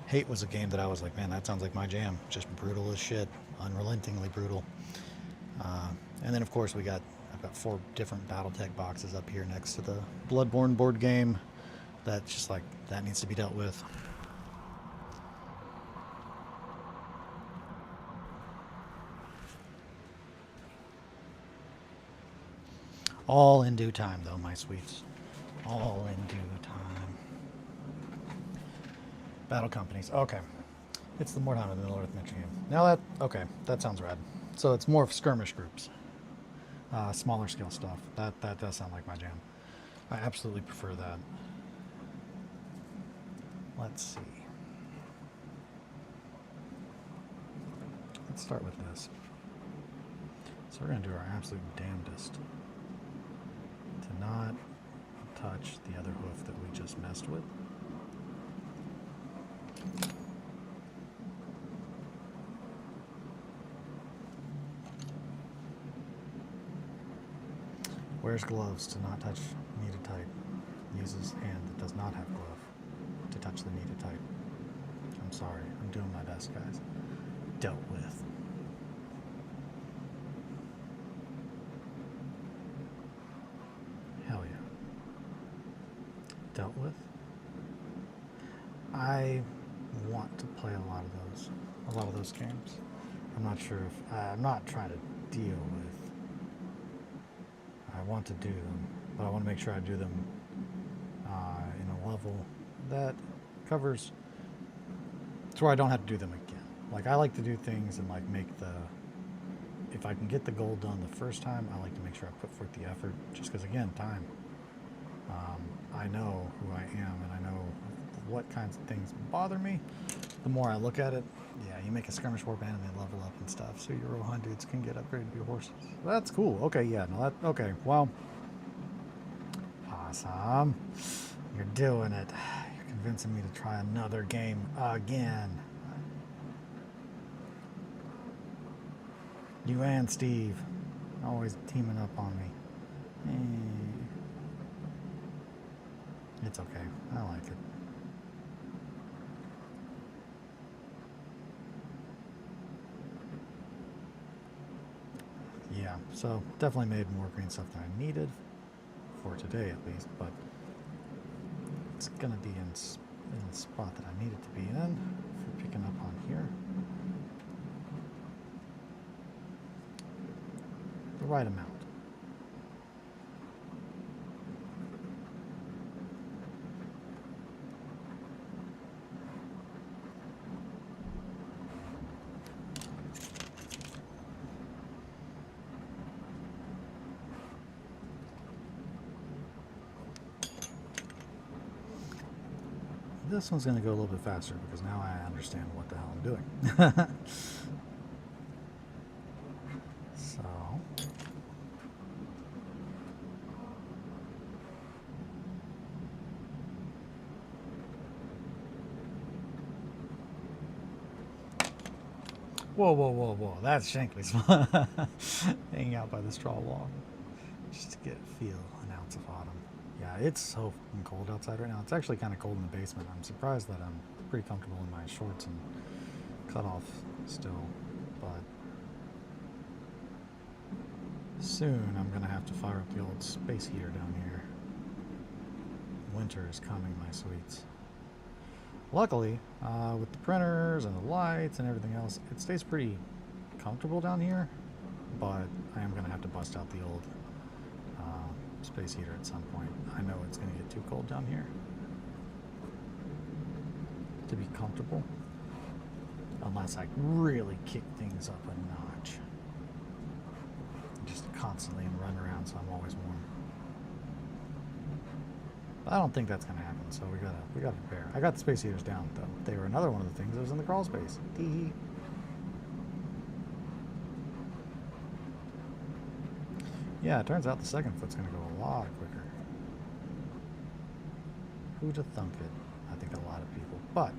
Hate was a game that I was like, man, that sounds like my jam. Just brutal as shit, unrelentingly brutal. And then, of course, I've got 4 different BattleTech boxes up here next to the Bloodborne board game. That's just like, that needs to be dealt with. All in due time, though, my sweets. All in due time. Battle companies. Okay. It's the Mordheim in the Middle Earth Adventure game. Now that sounds rad. So it's more of skirmish groups. Smaller scale stuff. That does sound like my jam. I absolutely prefer that. Let's see. Let's start with this. So we're going to do our absolute damnedest to not touch the other hoof that we just messed with. Wears gloves to not touch needed type. Uses hand that does not have glove to touch the needed type. I'm sorry. I'm doing my best, guys. Dealt with. Hell yeah. Dealt with. I want to play a lot of those games. I'm not sure if I'm not trying to deal with. I want to do them, but I want to make sure I do them in a level that covers to where I don't have to do them again. Like, I like to do things and like if I can get the goal done the first time, I like to make sure I put forth the effort, just because, again, time. I know who I am, and I know what kinds of things bother me. The more I look at it, yeah, you make a skirmish warband and they level up and stuff, so your Rohan dudes can get upgraded to your horses. That's cool. Okay, yeah, no, okay, well, awesome. You're doing it. You're convincing me to try another game again. You and Steve, always teaming up on me. It's okay. I like it. Yeah, so definitely made more green stuff than I needed for today, at least, but it's gonna be in the spot that I need it to be in for picking up on here. the right amount. This one's going to go a little bit faster because now I understand what the hell I'm doing. So, whoa, whoa, whoa, whoa! That's Shankly's hanging out by the straw wall, just to get a feel, an ounce of autumn. Yeah, it's so fucking cold outside right now. It's actually kind of cold in the basement. I'm surprised that I'm pretty comfortable in my shorts and cutoff still, but soon I'm gonna have to fire up the old space heater down here. Winter is coming, my sweets. Luckily, with the printers and the lights and everything else, it stays pretty comfortable down here, but I am gonna have to bust out the old space heater at some point. I know it's going to get too cold down here to be comfortable, unless I really kick things up a notch, just constantly and run around so I'm always warm. But I don't think that's going to happen, so we gotta prepare. I got the space heaters down though. They were another one of the things that was in the crawl space. Tee. Yeah, it turns out the second foot's going to go a lot quicker. Who'd have thunk it? I think a lot of people. But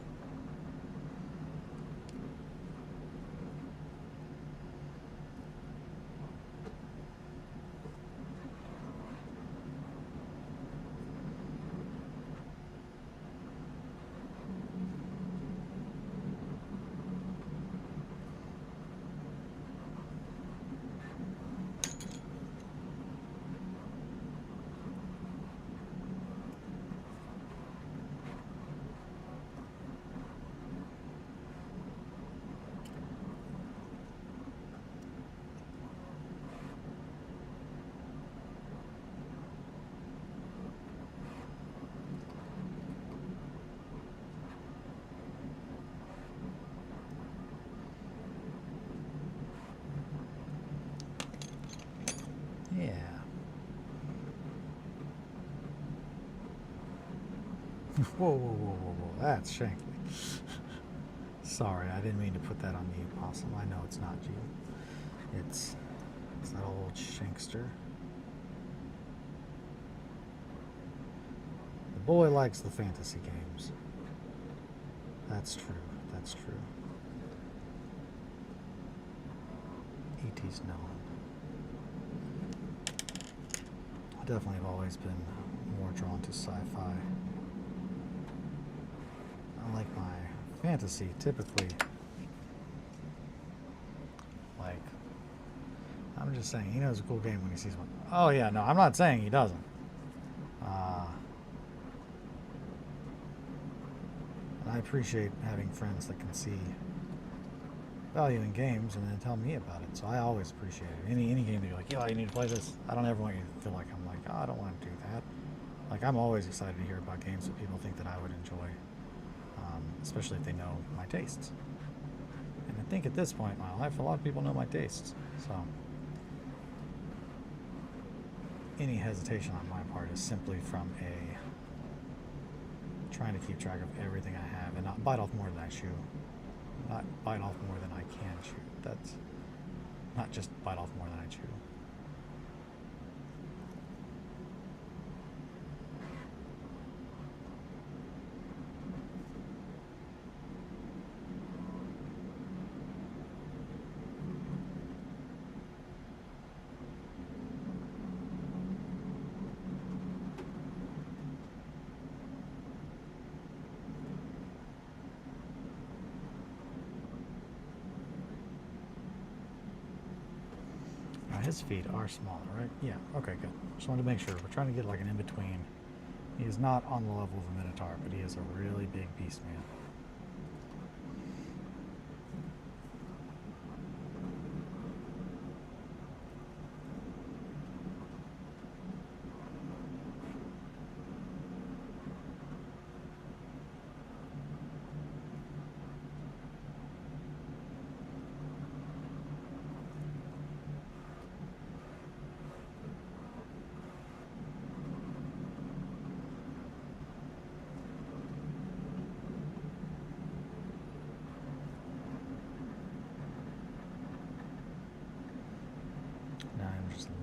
yeah. Whoa, whoa, whoa, whoa, whoa. That's Shankly. Sorry, I didn't mean to put that on you, Possum. I know it's not you. It's that old Shankster. The boy likes the fantasy games. That's true. That's true. E.T.'s known. I definitely have always been more drawn to sci-fi. Unlike my fantasy, typically, like, I'm just saying, he knows a cool game when he sees one. Oh yeah, no, I'm not saying he doesn't. I appreciate having friends that can see value in games and then tell me about it. So I always appreciate it. Any game that you're like, yo, you need to play this. I don't ever want you to feel like I'm like, oh, I don't want to do that. Like, I'm always excited to hear about games that people think that I would enjoy, especially if they know my tastes. And I think at this point in my life, a lot of people know my tastes. So any hesitation on my part is simply from trying to keep track of everything I have and not bite off more than I chew. Not bite off more than I can chew. That's not just bite off more than I chew. His feet are smaller, right? Yeah, okay, good. Just wanted to make sure. We're trying to get like an in-between. He is not on the level of a Minotaur, but he is a really big beast man.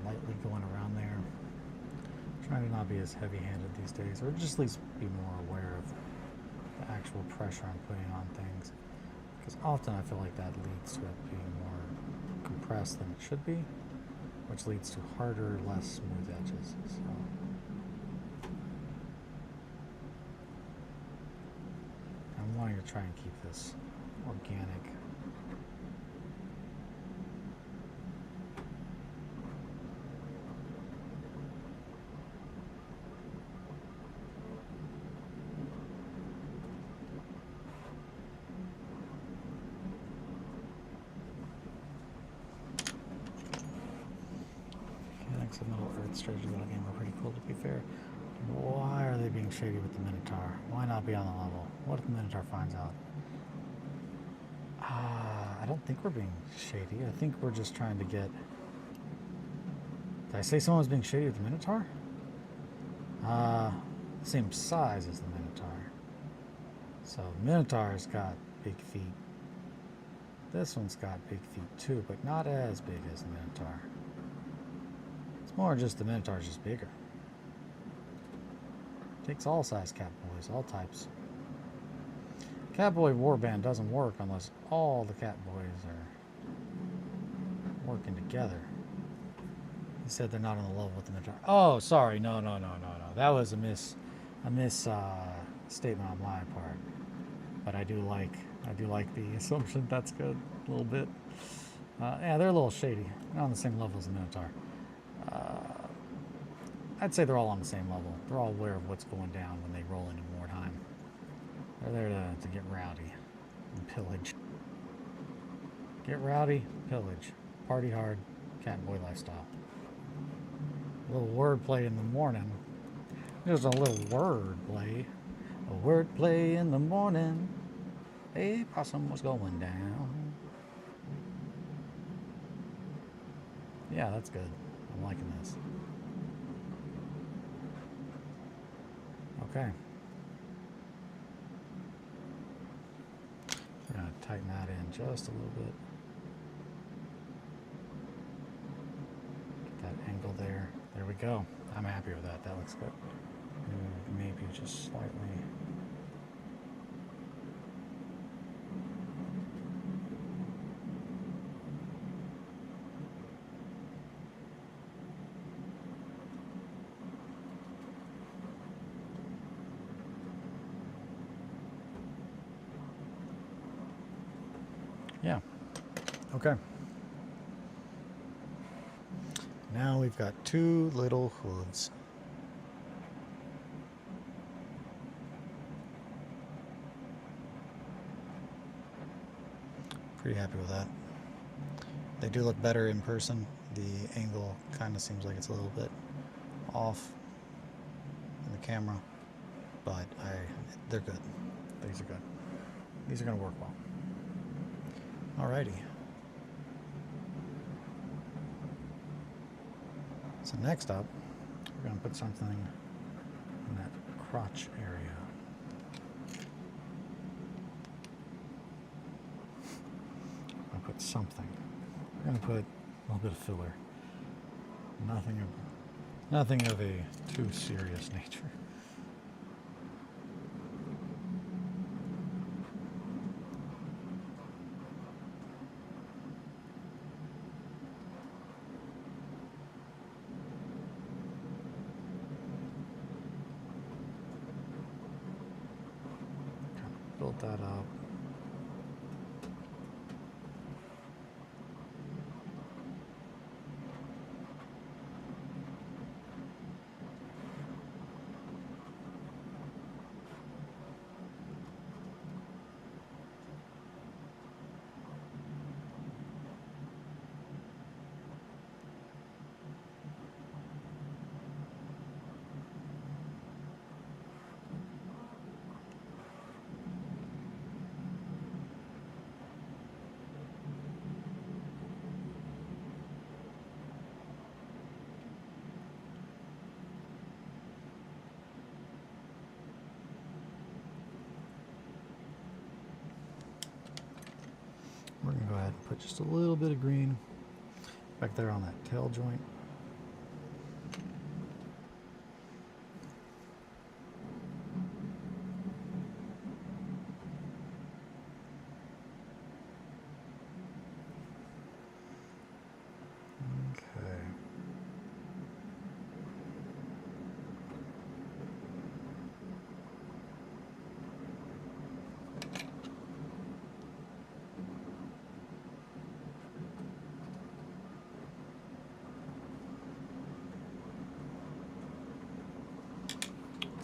lightly going around there. Trying to not be as heavy-handed these days, or just at least be more aware of the actual pressure I'm putting on things. Because often I feel like that leads to it being more compressed than it should be, which leads to harder, less smooth edges. So I'm wanting to try and keep this organic. Some little earth strategy little game are pretty cool, to be fair. Why are they being shady with the Minotaur? Why not be on the level? What if the Minotaur finds out? I don't think we're being shady. I think we're just trying to get... Did I say someone was being shady with the Minotaur? Same size as the Minotaur. So Minotaur's got big feet. This one's got big feet too, but not as big as the Minotaur. More just the Minotaur's just bigger. Takes all size Catboys, all types. Catboy Warband doesn't work unless all the Catboys are working together. He said they're not on the level with the Minotaur. Oh, sorry, no. That was a miss statement on my part. But I do like the assumption. That's good, a little bit. Yeah, they're a little shady. Not on the same level as the Minotaur. I'd say they're all on the same level. They're all aware of what's going down when they roll into wartime. They're there to get rowdy and pillage. Get rowdy, pillage. Party hard, Catboy lifestyle. A little wordplay in the morning. Just a little wordplay. A wordplay in the morning. A possum was going down. Yeah, that's good. I'm liking this. Okay. We're going to tighten that in just a little bit. Get that angle there. There we go. I'm happy with that. That looks good. Maybe just slightly. Yeah. Okay. Now we've got two little hooves. Pretty happy with that. They do look better in person. The angle kind of seems like it's a little bit off in the camera, but they're good. These are good. These are going to work well. Alrighty. So next up, we're going to put something in that crotch area. I'll put something. We're going to put a little bit of filler. Nothing of a too serious nature. Build that up. We're going to go ahead and put just a little bit of green back there on that tail joint.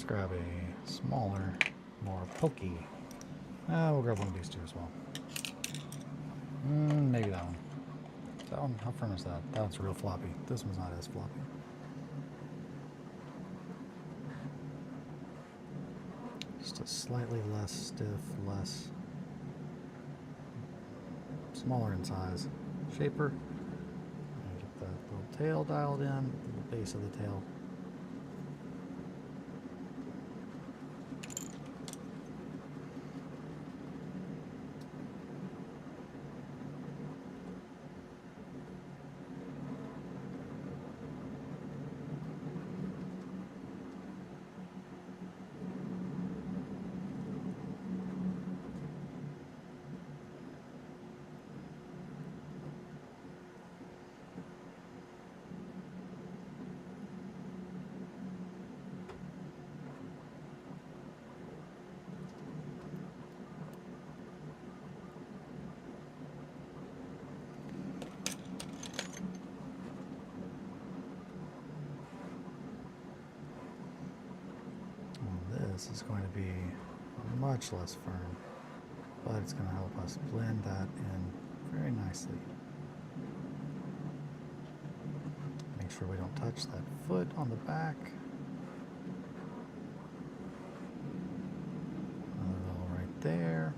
grab a smaller, more pokey. We'll grab one of these two as well. Maybe that one. That one, how firm is that? That one's real floppy. This one's not as floppy. Just a slightly less stiff, less smaller in size shaper. And get that little tail dialed in, the base of the tail. This is going to be much less firm, but it's going to help us blend that in very nicely. Make sure we don't touch that foot on the back. Another little right there.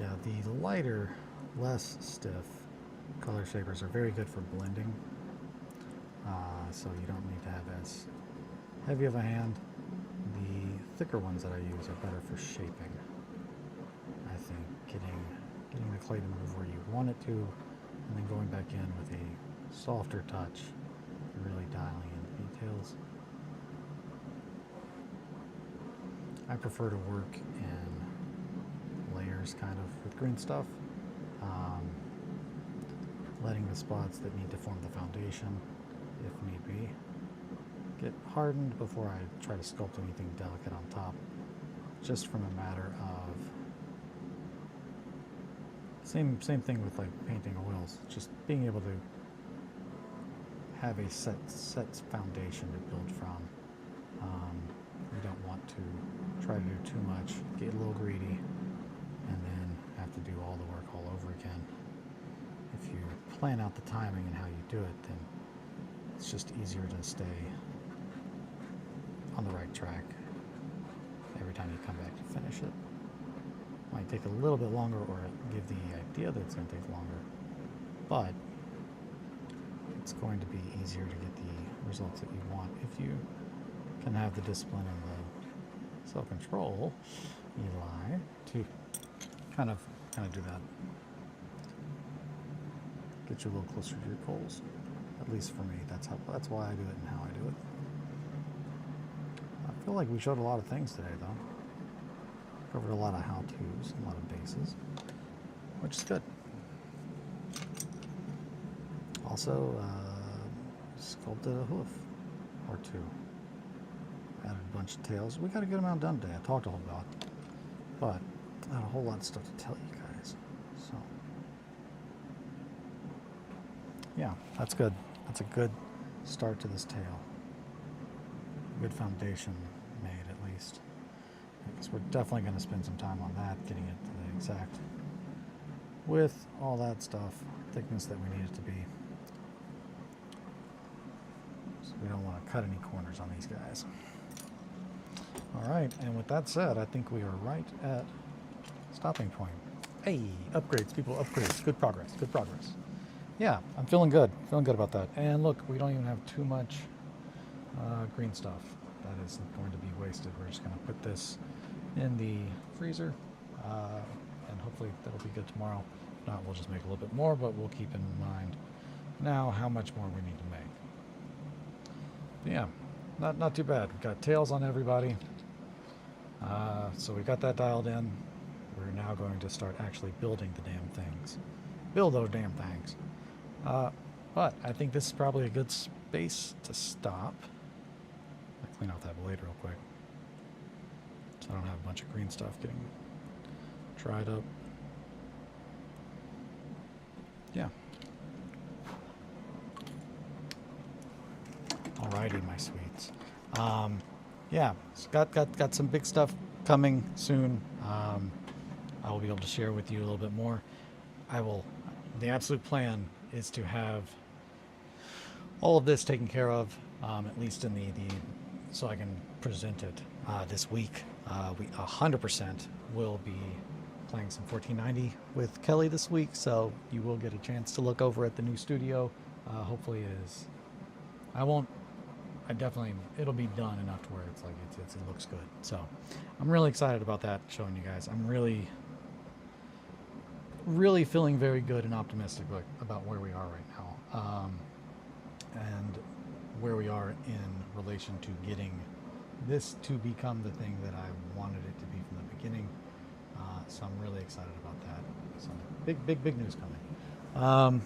Yeah, the lighter, less stiff color shapers are very good for blending. So you don't need to have as heavy of a hand. The thicker ones that I use are better for shaping. I think getting the clay to move where you want it to, and then going back in with a softer touch, really dialing in details. I prefer to work in layers kind of with green stuff, letting the spots that need to form the foundation, if need be, get hardened before I try to sculpt anything delicate on top, just from a matter of same thing with like painting oils, just being able to have a set foundation to build from. We don't want to try to do too much, get a little greedy, and then have to do all the work all over again. If you plan out the timing and how you do it, then it's just easier to stay on the right track every time you come back to finish it. Might take a little bit longer, or give the idea that it's going to take longer, but it's going to be easier to get the results that you want if you can have the discipline and the self-control, Eli, to kind of do that. Get you a little closer to your goals. At least for me, that's why I do it and how I do it. I feel like we showed a lot of things today, though. Covered a lot of how-tos, a lot of bases, which is good. Also, sculpted a hoof or two. Added a bunch of tails. We got a good amount done today. I talked a whole lot, but not a whole lot of stuff to tell you guys. So, yeah, that's good. That's a good start to this tail. Good foundation made, at least. Because we're definitely going to spend some time on that, getting it to the exact width, all that stuff, thickness that we need it to be. So we don't want to cut any corners on these guys. All right, and with that said, I think we are right at stopping point. Hey, upgrades, people, upgrades. Good progress, good progress. Yeah, I'm feeling good about that. And look, we don't even have too much green stuff that is going to be wasted. We're just going to put this in the freezer and hopefully that'll be good tomorrow. If not, we'll just make a little bit more, but we'll keep in mind now how much more we need to make. But yeah, not too bad. We've got tails on everybody. So we got that dialed in. We're now going to start actually building the damn things. Build those damn things. But I think this is probably a good space to stop. I'll clean out that blade real quick, so I don't have a bunch of green stuff getting dried up. Yeah. Alrighty, my sweets. Yeah, so got some big stuff coming soon. I will be able to share with you a little bit more. The absolute plan is to have all of this taken care of, at least in so I can present it this week. We 100% will be playing some 1490 with Kelly this week, so you will get a chance to look over at the new studio. Hopefully it'll be done enough to where it looks good. So I'm really excited about that, showing you guys. I'm really feeling very good and optimistic about where we are right now, and where we are in relation to getting this to become the thing that I wanted it to be from the beginning. So I'm really excited about that. Some big news coming.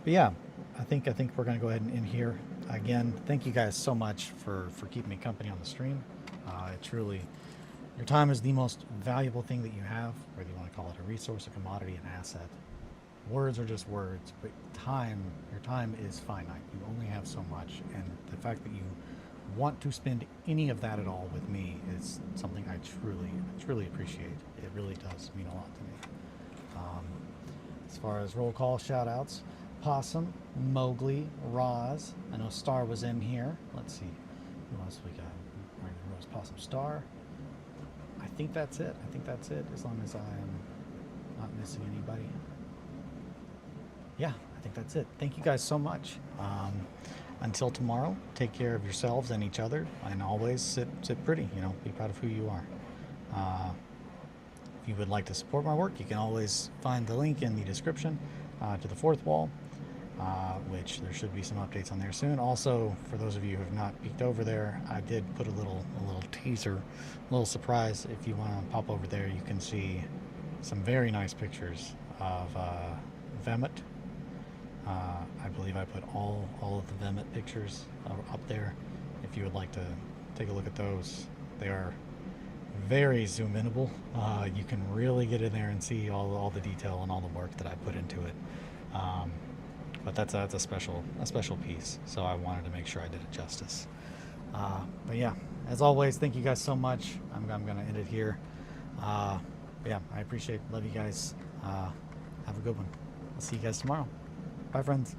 But yeah, I think we're going to go ahead and end here. Again, thank you guys so much for keeping me company on the stream. Your time is the most valuable thing that you have, whether you want to call it a resource, a commodity, an asset. Words are just words, but your time is finite. You only have so much, and the fact that you want to spend any of that at all with me is something I truly appreciate. It really does mean a lot to me. As far as roll call shout outs, Possum, Mowgli, Roz, I know Star was in here. Let's see, who else we got? Rose, Possum, Star. I think that's it. As long as I'm not missing anybody. Yeah, I think that's it. Thank you guys so much. Until tomorrow, take care of yourselves and each other, and always sit pretty. Be proud of who you are. If you would like to support my work, you can always find the link in the description to the fourth wall, which there should be some updates on there soon. Also, for those of you who have not peeked over there, I did put a little teaser, a little surprise. If you want to pop over there, you can see some very nice pictures of Vemet. I believe I put all of the Vemet pictures up there. If you would like to take a look at those, they are very zoom inable. You can really get in there and see all the detail and all the work that I put into it. But that's a special piece, so I wanted to make sure I did it justice. But yeah, as always, thank you guys so much. I'm gonna end it here. Yeah, I love you guys. Have a good one. I'll see you guys tomorrow. Bye, friends.